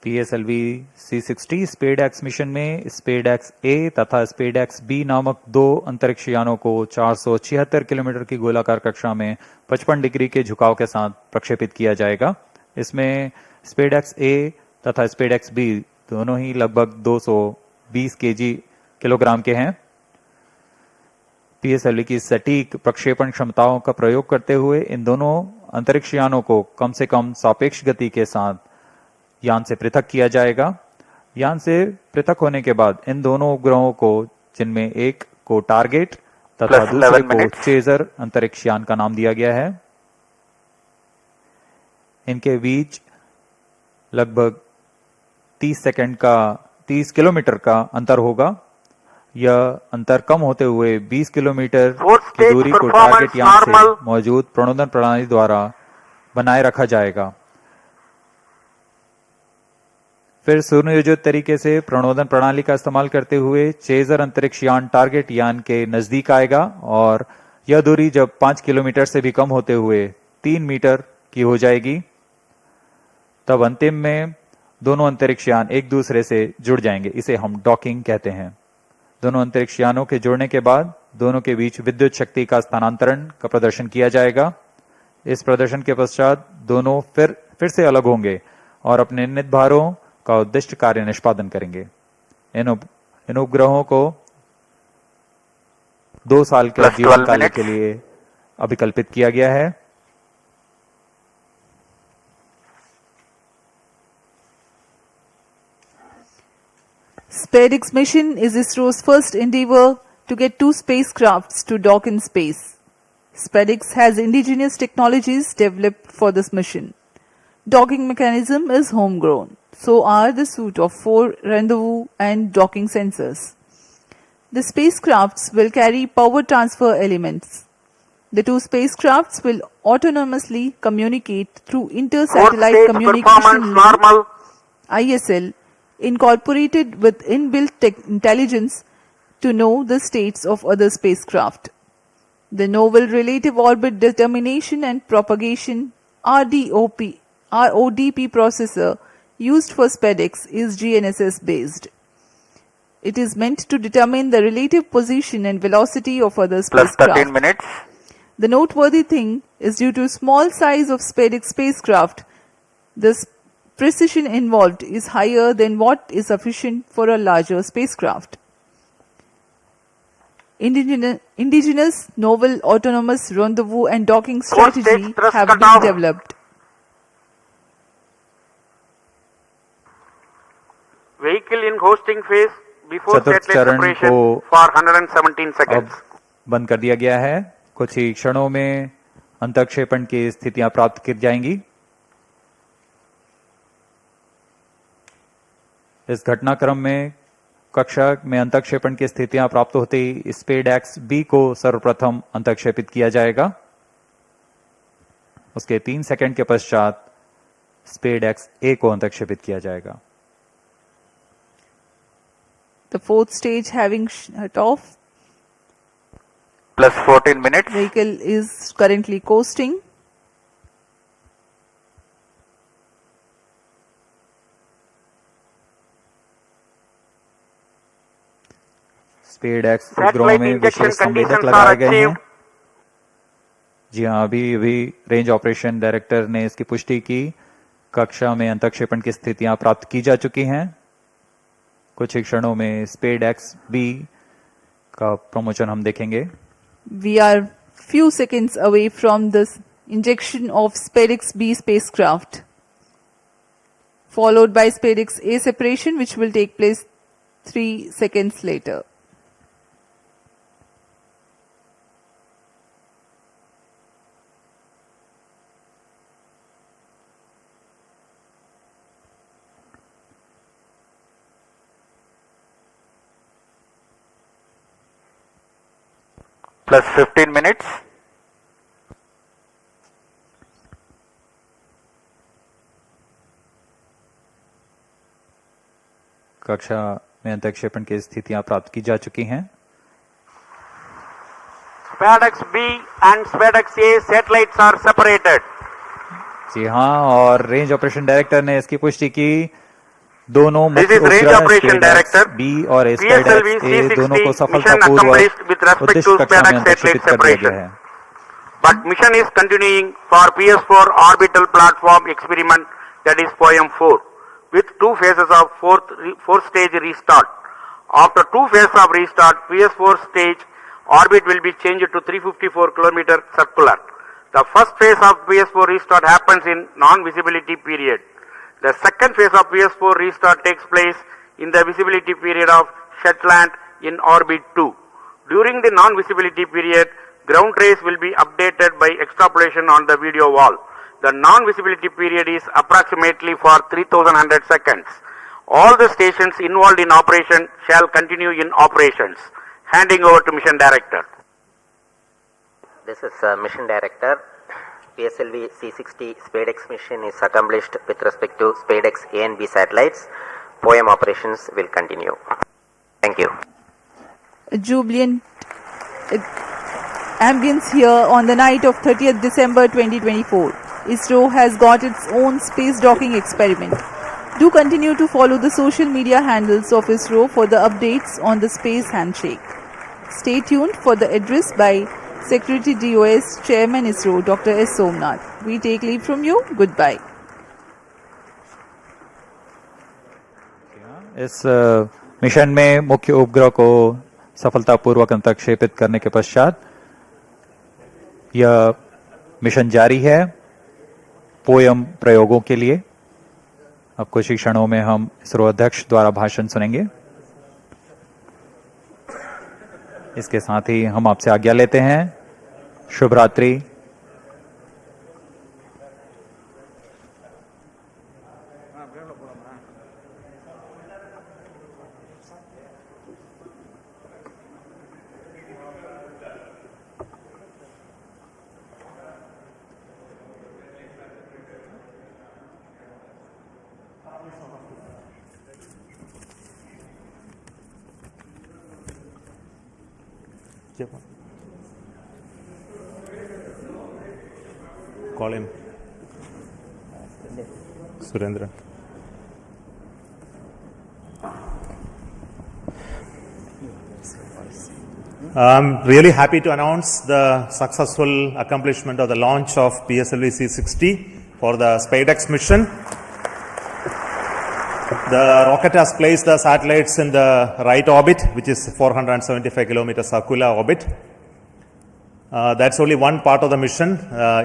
PSLV C60 SpaDeX mission में SpaDeX A तथा SpaDeX B नामक दो अंतरिक्ष यानों को 476 kilometre की गोलाकार कक्षा में 55 डिग्री के झुकाव के साथ प्रक्षेपित किया जाएगा। इसमें SpaDeX A तथा SpaDeX B दोनों ही लगभग 220 किलोग्राम के हैं। PSLV की सटीक प्रक्षेपण क्षमताओं का प्रयोग करते हुए इन दोनों अंतरिक्ष यानों को कम से कम सापेक्ष गति के साथ यान से पृथक किया जाएगा। यान से पृथक होने के बाद इन दोनों उपग्रहों को, जिनमें एक को टारगेट तथा Plus दूसरे 11 को minutes. चेजर अंतरिक्ष यान का नाम दिया गया है। इनके बीच लगभग 30 किलोमीटर का अंतर होगा। यह अंतर कम होते हुए 20 किलोमीटर की दूरी को टारगेट यान से मौजूद प्रणोदन प्रणाली द्वारा बनाए रखा जाएगा। फिर सुनियोजित तरीके से प्रणोदन प्रणाली का इस्तेमाल करते हुए चेजर अंतरिक्ष यान टारगेट यान के नजदीक आएगा और यह दूरी जब 5 किलोमीटर से भी कम होते हुए 3 मीटर की हो जाएगी, तब अंतिम में दोनों अंतरिक्ष यान एक दूसरे से जुड़ जाएंगे। इसे हम डॉकिंग कहते हैं। दोनों अंतरिक्ष यानों के जुड़ने के बाद दोनों के बीच विद्युत शक्ति का स्थानांतरण का प्रदर्शन किया जाएगा। इस प्रदर्शन के पश्चात दोनों फिर से अलग होंगे और अपने नियत भारों का उद्दिष्ट कार्य निष्पादन करेंगे। इन उपग्रहों को 2 साल के Plus जीवन 12 काल minutes. के लिए अभिकल्पित किया गया है। SpaDeX mission is ISRO's first endeavor to get two spacecrafts to dock in space. SpaDeX has indigenous technologies developed for this mission. Docking mechanism is homegrown. So are the suite of 4 rendezvous and docking sensors. The spacecrafts will carry power transfer elements. The two spacecrafts will autonomously communicate through Inter-Satellite Stage Communication performance Link normal. ISL, incorporated with inbuilt intelligence to know the states of other spacecraft. The Novel Relative Orbit Determination and Propagation RODP processor used for SpaDeX is GNSS based. It is meant to determine the relative position and velocity of other Plus spacecraft. 13 minutes. The noteworthy thing is, due to small size of SpaDeX spacecraft, the precision involved is higher than what is sufficient for a larger spacecraft. Indigenous novel autonomous rendezvous and docking strategy thrust have cut been off. developed. Vehicle in hosting phase before चतुर्थ satellite चरण separation को for 117 seconds. अब बंद कर दिया गया है। कुछ ही क्षणों में अंतक्षेपण की स्थितियां प्राप्त की जाएंगी। इस घटनाक्रम में कक्षा में अंतक्षेपण की स्थितियां प्राप्त होते ही SpaDeX B को सर्वप्रथम अंतक्षेपित किया जाएगा। उसके 3 सेकंड के पश्चात SpaDeX A को अंतक्षेपित किया जाएगा। The fourth stage having shut off, Plus 14 minutes. vehicle is currently coasting. SpaDeX उपग्रहों में विशेष संवेदक लगाए गए हैं। जी हाँ, अभी रेंज ऑपरेशन डायरेक्टर ने इसकी पुष्टि की। कक्षा में अंतक्षेपण की स्थितियां प्राप्त की जा चुकी हैं। कुछ ही क्षणों में SpaDeX B का प्रमोशन हम देखेंगे। We are few seconds away from the injection of SpaDeX B spacecraft, followed by SpaDeX A separation, which will take place 3 seconds later. plus 15 minutes. कक्षा में अंतरिक्षेपण की स्थितियां प्राप्त की जा चुकी हैं। SpaDeX B and SpaDeX A satellites are separated. जी हाँ, और रेंज ऑपरेशन डायरेक्टर ने इसकी पुष्टि की। दोनों This is range operation director. बी और PSLV SpaDeX A C60 दोनों को mission सफलतापूर्वक accomplished with respect उद्देश्य to कक्षा में SpaDeX अंतरिक्षेपित satellite कर दिया गया separation. है। But mission is continuing for PS4 orbital platform experiment, that is POEM 4, with two phases of fourth stage restart. After two phases of restart, PS4 stage orbit will be changed to 354 km circular. The first phase of PS4 restart happens in non-visibility period. The second phase of PS4 restart takes place in the visibility period of Shetland in orbit 2. During the non-visibility period, ground trace will be updated by extrapolation on the video wall. The non-visibility period is approximately for 3100 seconds. All the stations involved in operation shall continue in operations. Handing over to Mission Director. This is Mission Director. PSLV C60 SpaDeX mission is accomplished with respect to SpaDeX A and B satellites. POEM operations will continue. Thank you. A jubilant ambience here on the night of 30th December 2024. ISRO has got its own space docking experiment. Do continue to follow the social media handles of ISRO for the updates on the space handshake. Stay tuned for the address by Secretary DOS Chairman ISRO Dr. S. Somnath. We take leave from you. Goodbye. इस mission में मुख्य उपग्रह को सफलतापूर्वक अंतरिक्षेपित करने के पश्चात यह मिशन जारी है पोयम प्रयोगों के लिए। अब कुछ ही क्षणों में हम इसरो अध्यक्ष द्वारा भाषण सुनेंगे। इसके साथ ही हम आपसे आज्ञा लेते हैं। शुभ रात्रि। Call him. Surendra. I'm really happy to announce the successful accomplishment of the launch of PSLV C60 for the SpaDeX mission. The rocket has placed the satellites in the right orbit, which is 475 km circular orbit. That's only one part of the mission,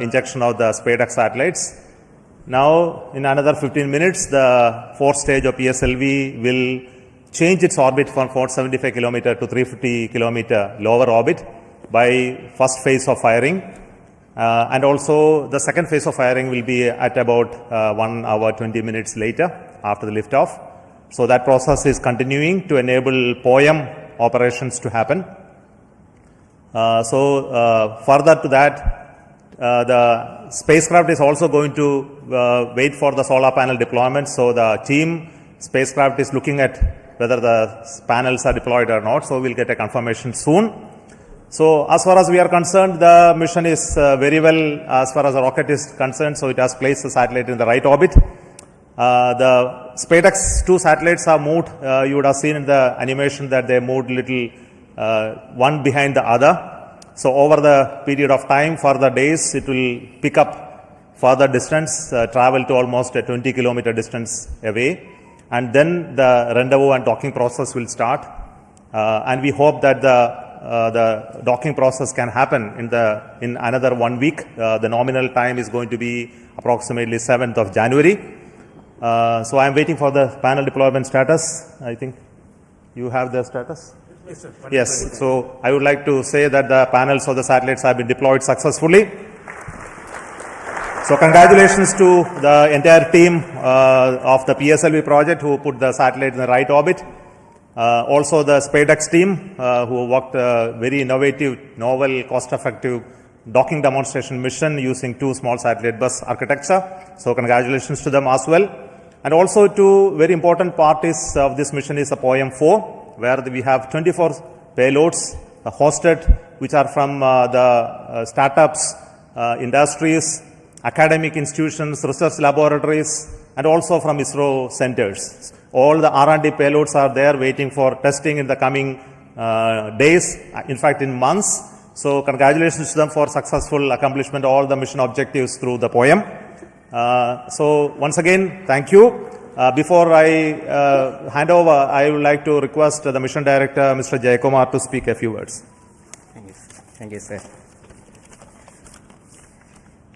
injection of the SpaDeX satellites. Now, in another 15 minutes, the fourth stage of PSLV will change its orbit from 475 km to 350 km lower orbit by first phase of firing. And also, the second phase of firing will be at about 1 hour 20 minutes later after the liftoff. So that process is continuing to enable POEM operations to happen. Further to that, the spacecraft is also going to wait for the solar panel deployment. So the team spacecraft is looking at whether the panels are deployed or not. So we'll get a confirmation soon. So as far as we are concerned, the mission is very well as far as the rocket is concerned. So it has placed the satellite in the right orbit. The SpaDeX 2 satellites are moved. You would have seen in the animation that they moved little one behind the other. So over the period of time, for the days, it will pick up further distance, travel to almost a 20 kilometer distance away. And then the rendezvous and docking process will start. And we hope that the docking process can happen in another 1 week. The nominal time is going to be approximately 7th of January. So I'm waiting for the panel deployment status. I think you have the status? Yes, sir. Yes. So I would like to say that the panels of the satellites have been deployed successfully. So congratulations to the entire team of the PSLV project who put the satellite in the right orbit. Also the SpaDeX team who worked very innovative, novel, cost-effective docking demonstration mission using 2 small satellite bus architecture. So congratulations to them as well. And also two very important parties of this mission is the POEM-4, where we have 24 payloads hosted, which are from the startups, industries, academic institutions, research laboratories, and also from ISRO centers. All the R&D payloads are there waiting for testing in the coming days, in fact in months. So congratulations to them for successful accomplishment of all the mission objectives through the POEM. So once again, thank you. Before I hand over, I would like to request the mission director, Mr. Jayakumar, to speak a few words. Thank you, sir.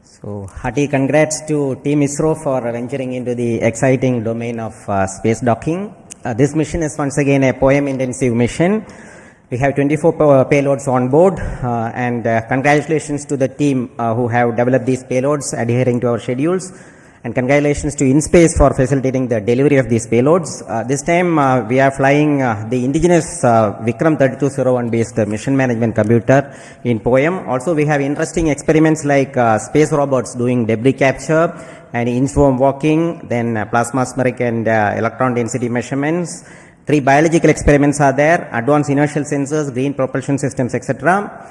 So, hearty congrats to Team ISRO for venturing into the exciting domain of space docking. This mission is once again a POEM intensive mission. We have 24 payloads on board, and congratulations to the team who have developed these payloads adhering to our schedules, and congratulations to InSpace for facilitating the delivery of these payloads. This time we are flying the indigenous Vikram 3201 based mission management computer in POEM. Also we have interesting experiments like space robots doing debris capture and inchworm walking, then plasmaspheric and electron density measurements. 3 biological experiments are there, advanced inertial sensors, green propulsion systems, etc.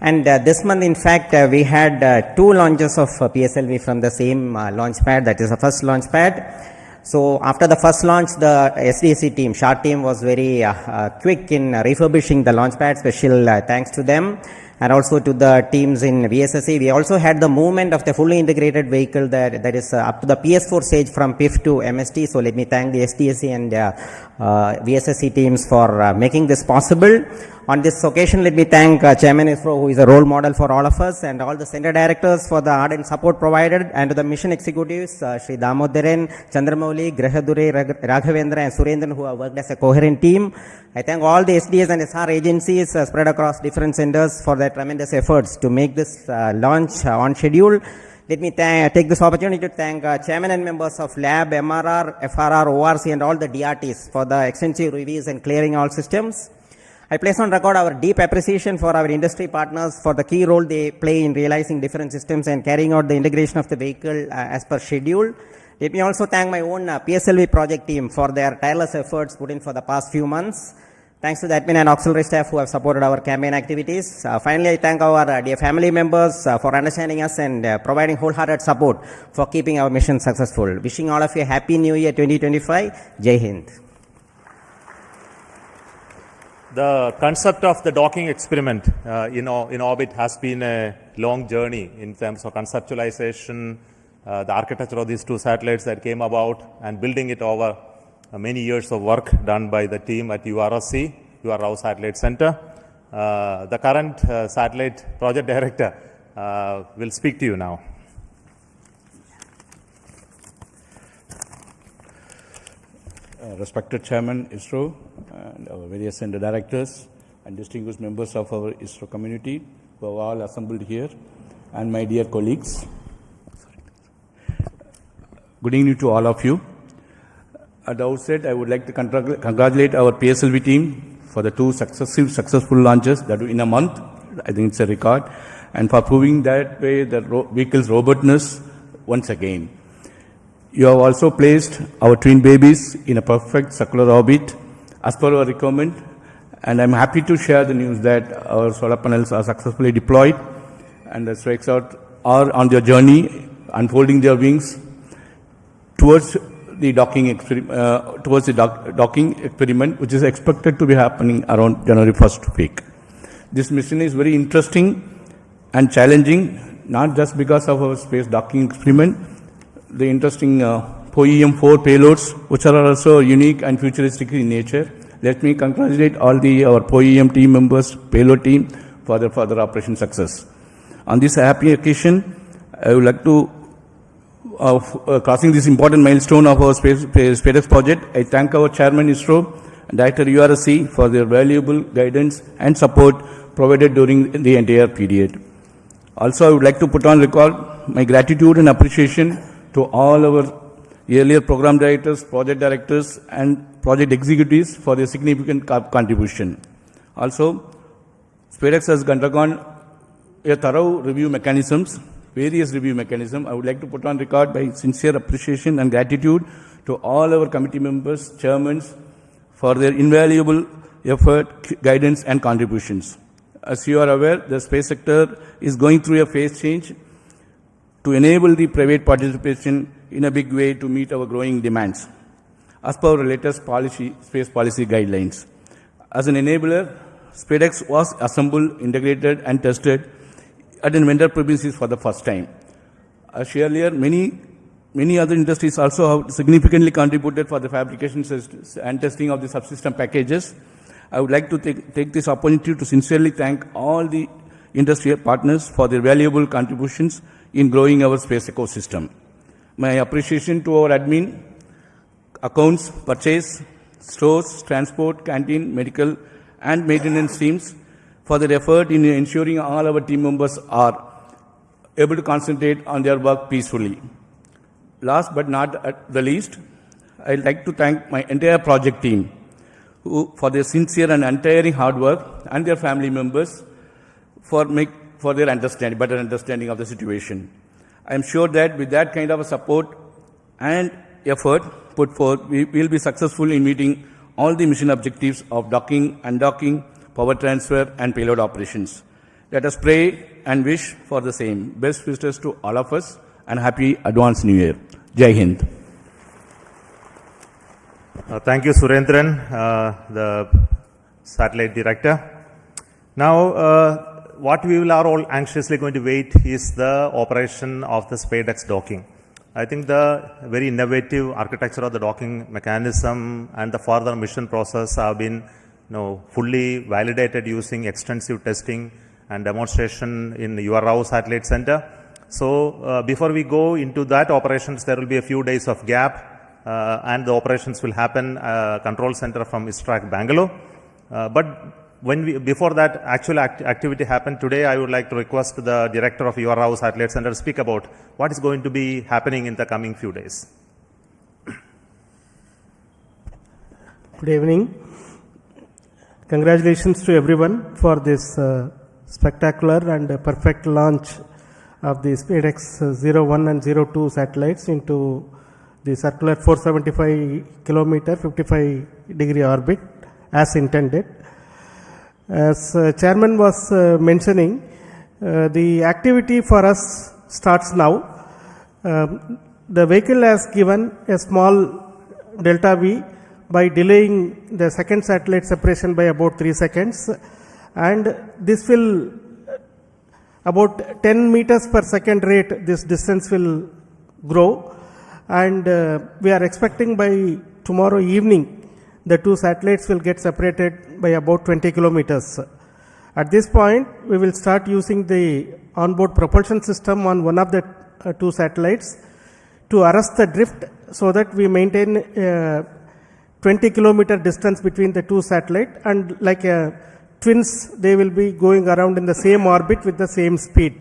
And this month, in fact, we had 2 launches of PSLV from the same launch pad, that is the first launch pad. So after the first launch, the SDC team, SHART team, was very quick in refurbishing the launch pad. Special thanks to them. And also to the teams in VSSC. We also had the movement of the fully integrated vehicle that is up to the PS4 stage from PIF to MST. So let me thank the SDSC and VSSC teams for making this possible. On this occasion, let me thank Chairman ISRO, who is a role model for all of us, and all the center directors for the ardent support provided, and to the mission executives, Sri Damodaran, Chandramouli, Grahadure, Raghavendra and Surendran, who have worked as a coherent team. I thank all the SDS and SR agencies spread across different centers for their tremendous efforts to make this launch on schedule. Let me take this opportunity to thank chairman and members of Lab, MRR, FRR, ORC and all the DRTs for the extensive reviews and clearing all systems. I place on record our deep appreciation for our industry partners for the key role they play in realizing different systems and carrying out the integration of the vehicle as per schedule. Let me also thank my own PSLV project team for their tireless efforts put in for the past few months. Thanks to the admin and auxiliary staff who have supported our campaign activities. Finally, I thank our dear family members for understanding us and providing wholehearted support for keeping our mission successful. Wishing all of you a happy new year 2025. Jai Hind. The concept of the docking experiment in orbit has been a long journey in terms of conceptualization, the architecture of these 2 satellites that came about, and building it over many years of work done by the team at URSC, UR Rao Satellite Center. The current satellite project director will speak to you now. Respected Chairman ISRO and our various center directors and distinguished members of our ISRO community who have all assembled here, and my dear colleagues. Good evening to all of you. At the outset, I would like to congratulate our PSLV team for the 2 successful launches that in a month. I think it's a record, and for proving that way the vehicle's robustness once again. You have also placed our twin babies in a perfect circular orbit as per our requirement, and I'm happy to share the news that our solar panels are successfully deployed and the spacecraft are on their journey, unfolding their wings towards the docking experiment, which is expected to be happening around January 1st week. This mission is very interesting and challenging, not just because of our space docking experiment. The interesting POEM-4 payloads, which are also unique and futuristic in nature. Let me congratulate all our POEM team members, payload team, for their further operation success. On this happy occasion, I would like to, crossing this important milestone of our SpaDeX project, I thank our Chairman ISRO and Director URSC for their valuable guidance and support provided during the entire period. Also, I would like to put on record my gratitude and appreciation to all our earlier program directors, project directors, and project executives for their significant contribution. Also, SpaDeX has undergone a thorough review mechanisms, various review mechanisms. I would like to put on record my sincere appreciation and gratitude to all our committee members, chairmen, for their invaluable effort, guidance, and contributions. As you are aware, the space sector is going through a phase change to enable the private participation in a big way to meet our growing demands, as per our latest space policy guidelines. As an enabler, SpaDeX was assembled, integrated, and tested at a vendor premises for the first time. As earlier, many other industries also have significantly contributed for the fabrication and testing of the subsystem packages. I would like to take this opportunity to sincerely thank all the industry partners for their valuable contributions in growing our space ecosystem. My appreciation to our admin, accounts, purchase, stores, transport, canteen, medical, and maintenance teams for their effort in ensuring all our team members are able to concentrate on their work peacefully. Last but not the least, I'd like to thank my entire project team for their sincere and untiring hard work, and their family members for their better understanding of the situation. I am sure that with that kind of a support and effort put forth, we will be successful in meeting all the mission objectives of docking, undocking, power transfer, and payload operations. Let us pray and wish for the same. Best wishes to all of us, and happy advanced New Year. Jai Hind. Thank you, Surendran, the satellite director. Now, what we are all anxiously going to wait is the operation of the SpaDeX docking. I think the very innovative architecture of the docking mechanism and the further mission process have been fully validated using extensive testing and demonstration in URAO Satellite Center. So, before we go into that operations, there will be a few days of gap. And the operations will happen control center from ISTRAC Bangalore. But before that actual activity happened today, I would like to request the director of URAO Satellite Center to speak about what is going to be happening in the coming few days. Good evening. Congratulations to everyone for this spectacular and perfect launch of the SpaDeX01 and 02 satellites into the circular 475 kilometer 55 degree orbit as intended. As chairman was mentioning, the activity for us starts now. The vehicle has given a small delta V by delaying the second satellite separation by about 3 seconds, and this will about 10 meters per second rate, this distance will grow. And we are expecting by tomorrow evening the two satellites will get separated by about 20 kilometers. At this point, we will start using the onboard propulsion system on one of the two satellites to arrest the drift so that we maintain 20 kilometer distance between the two satellites, and like twins, they will be going around in the same orbit with the same speed.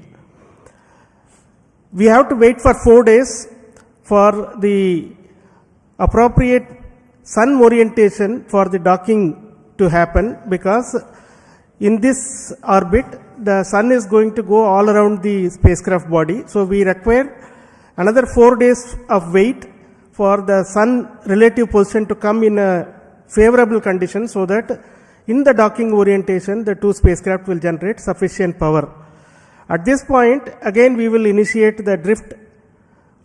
We have to wait for 4 days for the appropriate sun orientation for the docking to happen, because in this orbit the sun is going to go all around the spacecraft body. So we require another 4 days of wait for the sun relative position to come in a favorable condition, so that in the docking orientation the two spacecraft will generate sufficient power. At this point, again we will initiate the drift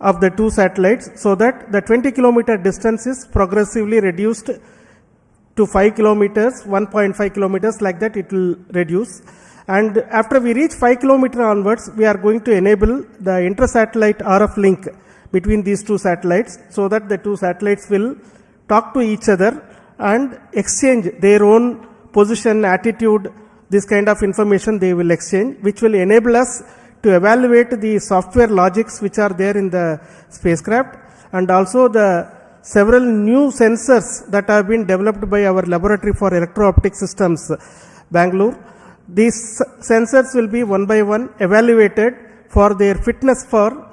of the two satellites, so that the 20 kilometer distance is progressively reduced to 5 kilometers, 1.5 kilometers, like that it will reduce. And after we reach 5 kilometer onwards, we are going to enable the inter-satellite RF link between these two satellites, so that the two satellites will talk to each other and exchange their own position, attitude, this kind of information they will exchange, which will enable us to evaluate the software logics which are there in the spacecraft, and also the several new sensors that have been developed by our laboratory for electro-optic systems, Bangalore. These sensors will be one by one evaluated for their fitness for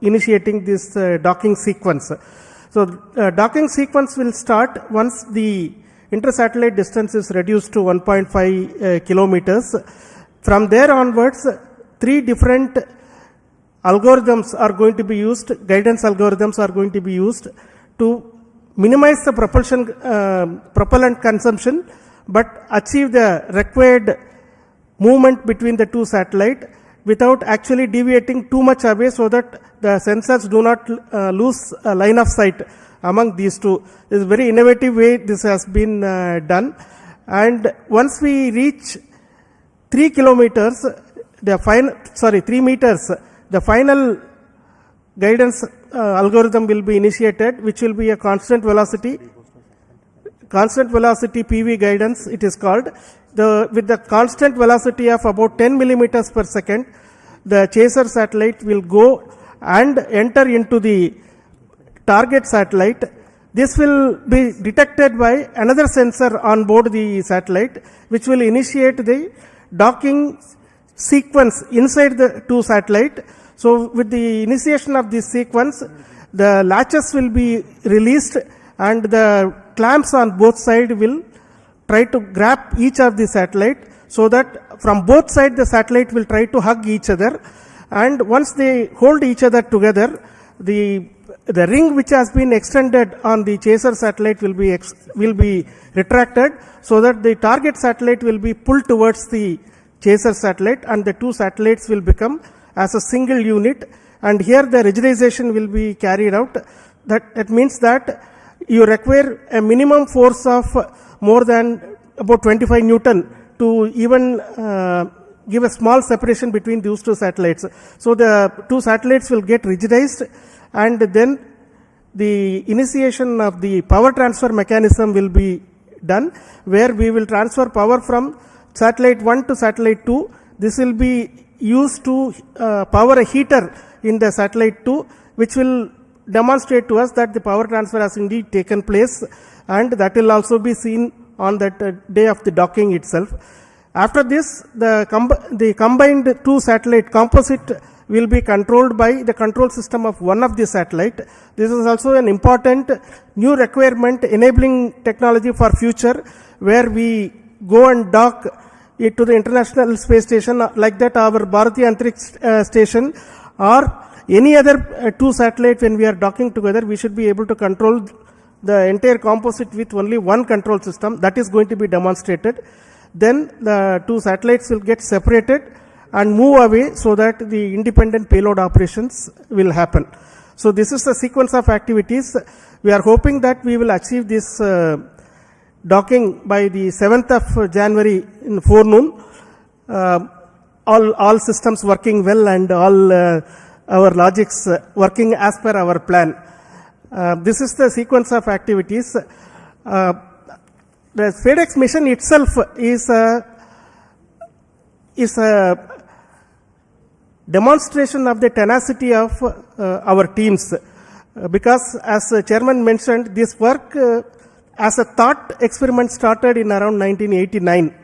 initiating this docking sequence. So docking sequence will start once the inter-satellite distance is reduced to 1.5 kilometers. From there onwards, 3 different algorithms are going to be used, guidance algorithms are going to be used to minimize the propellant consumption but achieve the required movement between the 2 satellites without actually deviating too much away so that the sensors do not lose a line of sight among these 2. This is a very innovative way this has been done. And once we reach 3 kilometers, 3 meters, the final guidance algorithm will be initiated, which will be a constant velocity PV guidance it is called. With the constant velocity of about 10 millimeters per second, the chaser satellite will go and enter into the target satellite. This will be detected by another sensor on board the satellite, which will initiate the docking sequence inside the 2 satellites. So with the initiation of this sequence, the latches will be released and the clamps on both sides will try to grab each of the satellite, so that from both sides the satellite will try to hug each other, and once they hold each other together, the ring which has been extended on the chaser satellite will be retracted, so that the target satellite will be pulled towards the chaser satellite and the 2 satellites will become as a single unit, and here the rigidization will be carried out. That means that you require a minimum force of more than about 25 Newton to even give a small separation between these 2 satellites. So the 2 satellites will get rigidized, and then the initiation of the power transfer mechanism will be done, where we will transfer power from satellite 1 to satellite 2. This will be used to power a heater in the satellite 2, which will demonstrate to us that the power transfer has indeed taken place, and that will also be seen on that day of the docking itself. After this, the combined 2 satellite composite will be controlled by the control system of one of the satellite. This is also an important new requirement enabling technology for future, where we go and dock it to the International Space Station, like that our Bharatiya Antariksh Station, or any other 2 satellites. When we are docking together, we should be able to control the entire composite with only one control system. That is going to be demonstrated. Then the 2 satellites will get separated and move away, so that the independent payload operations will happen. So this is the sequence of activities. We are hoping that we will achieve this docking by the 7th of January in forenoon. All systems working well and all our logics working as per our plan. This is the sequence of activities. The SpaDeX mission itself is a demonstration of the tenacity of our teams, because as the chairman mentioned, this work as a thought experiment started in around 1989,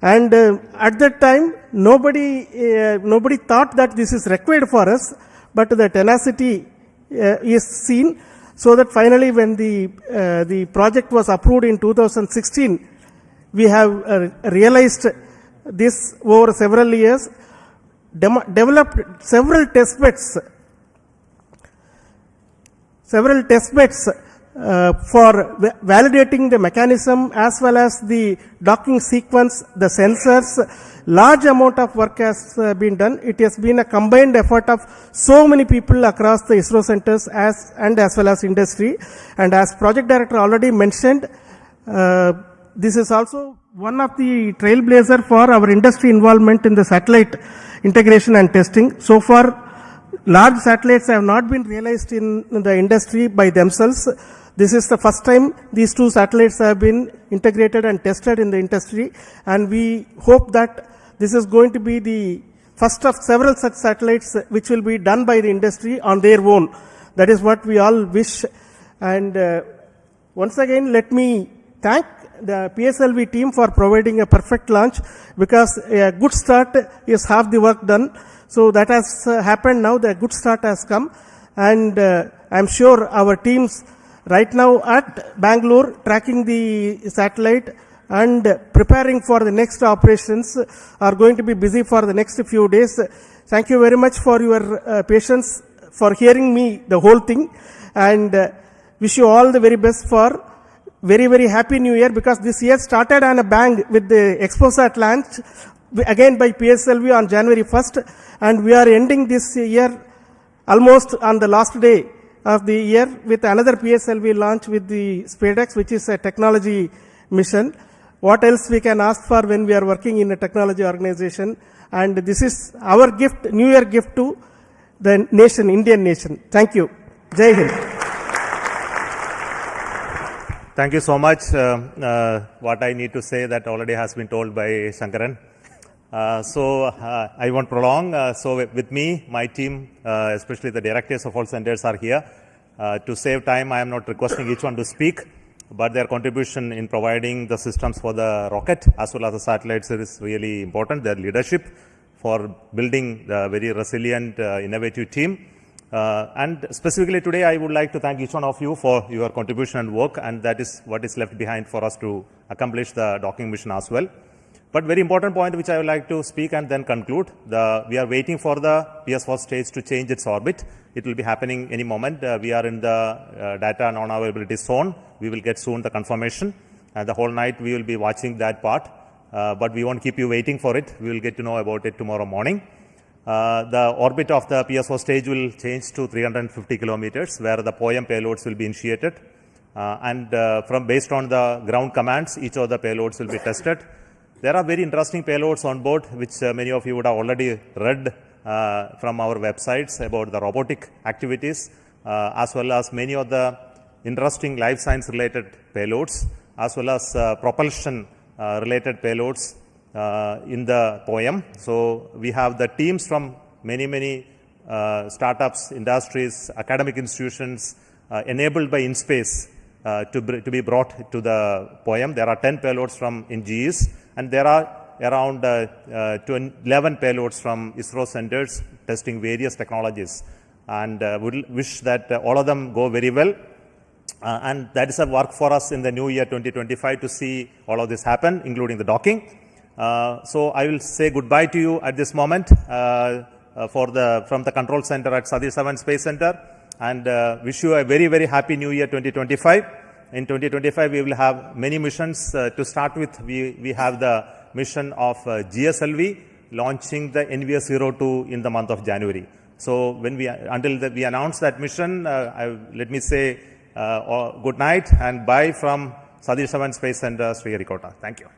and at that time nobody thought that this is required for us, but the tenacity is seen, so that finally when the project was approved in 2016, we have realized this over several years, developed several test beds for validating the mechanism as well as the docking sequence, the sensors. Large amount of work has been done. It has been a combined effort of so many people across the ISRO centers as well as industry. And as project director already mentioned, this is also one of the trailblazer for our industry involvement in the satellite integration and testing. So far, large satellites have not been realized in the industry by themselves. This is the first time these 2 satellites have been integrated and tested in the industry, and we hope that this is going to be the first of several such satellites which will be done by the industry on their own. That is what we all wish. And once again, let me thank the PSLV team for providing a perfect launch, because a good start is half the work done. So that has happened now. The good start has come, and I'm sure our teams right now at Bangalore tracking the satellite and preparing for the next operations are going to be busy for the next few days. Thank you very much for your patience, for hearing me the whole thing, and wish you all the very best for very, very happy new year, because this year started on a bang with the ExpoSat launch again by PSLV on January 1st, and we are ending this year almost on the last day of the year with another PSLV launch with the SpaDeX, which is a technology mission. What else we can ask for when we are working in a technology organization? And this is our gift, New Year gift to the nation, Indian nation. Thank you. Jai Hind. Thank you so much. What I need to say that already has been told by Shankaran. I won't prolong. So with me, my team, especially the directors of all centers are here. To save time, I am not requesting each one to speak, but their contribution in providing the systems for the rocket as well as the satellites is really important. Their leadership for building the very resilient, innovative team. And specifically today, I would like to thank each one of you for your contribution and work, and that is what is left behind for us to accomplish the docking mission as well. But very important point which I would like to speak and then conclude. We are waiting for the PS4 stage to change its orbit. It will be happening any moment. We are in the data non-availability zone. We will get soon the confirmation. The whole night we will be watching that part. But we won't keep you waiting for it. We will get to know about it tomorrow morning. The orbit of the PS4 stage will change to 350 kilometers, where the POEM payloads will be initiated. Based on the ground commands, each of the payloads will be tested. There are very interesting payloads on board, which many of you would have already read from our websites about the robotic activities, as well as many of the interesting life science related payloads, as well as propulsion related payloads in the POEM. So we have the teams from many startups, industries, academic institutions enabled by InSpace to be brought to the POEM. There are 10 payloads from NGEs, and there are around 11 payloads from ISRO centers testing various technologies. And we wish that all of them go very well. And that is a work for us in the new year 2025 to see all of this happen, including the docking. So I will say goodbye to you at this moment from the control center at Satish Dhawan Space Center, and wish you a very, very happy new year 2025. In 2025, we will have many missions. To start with, we have the mission of GSLV launching the NVS02 in the month of January. So until we announce that mission, let me say good night and bye from Satish Dhawan Space Center, Sriharikota. Thank you.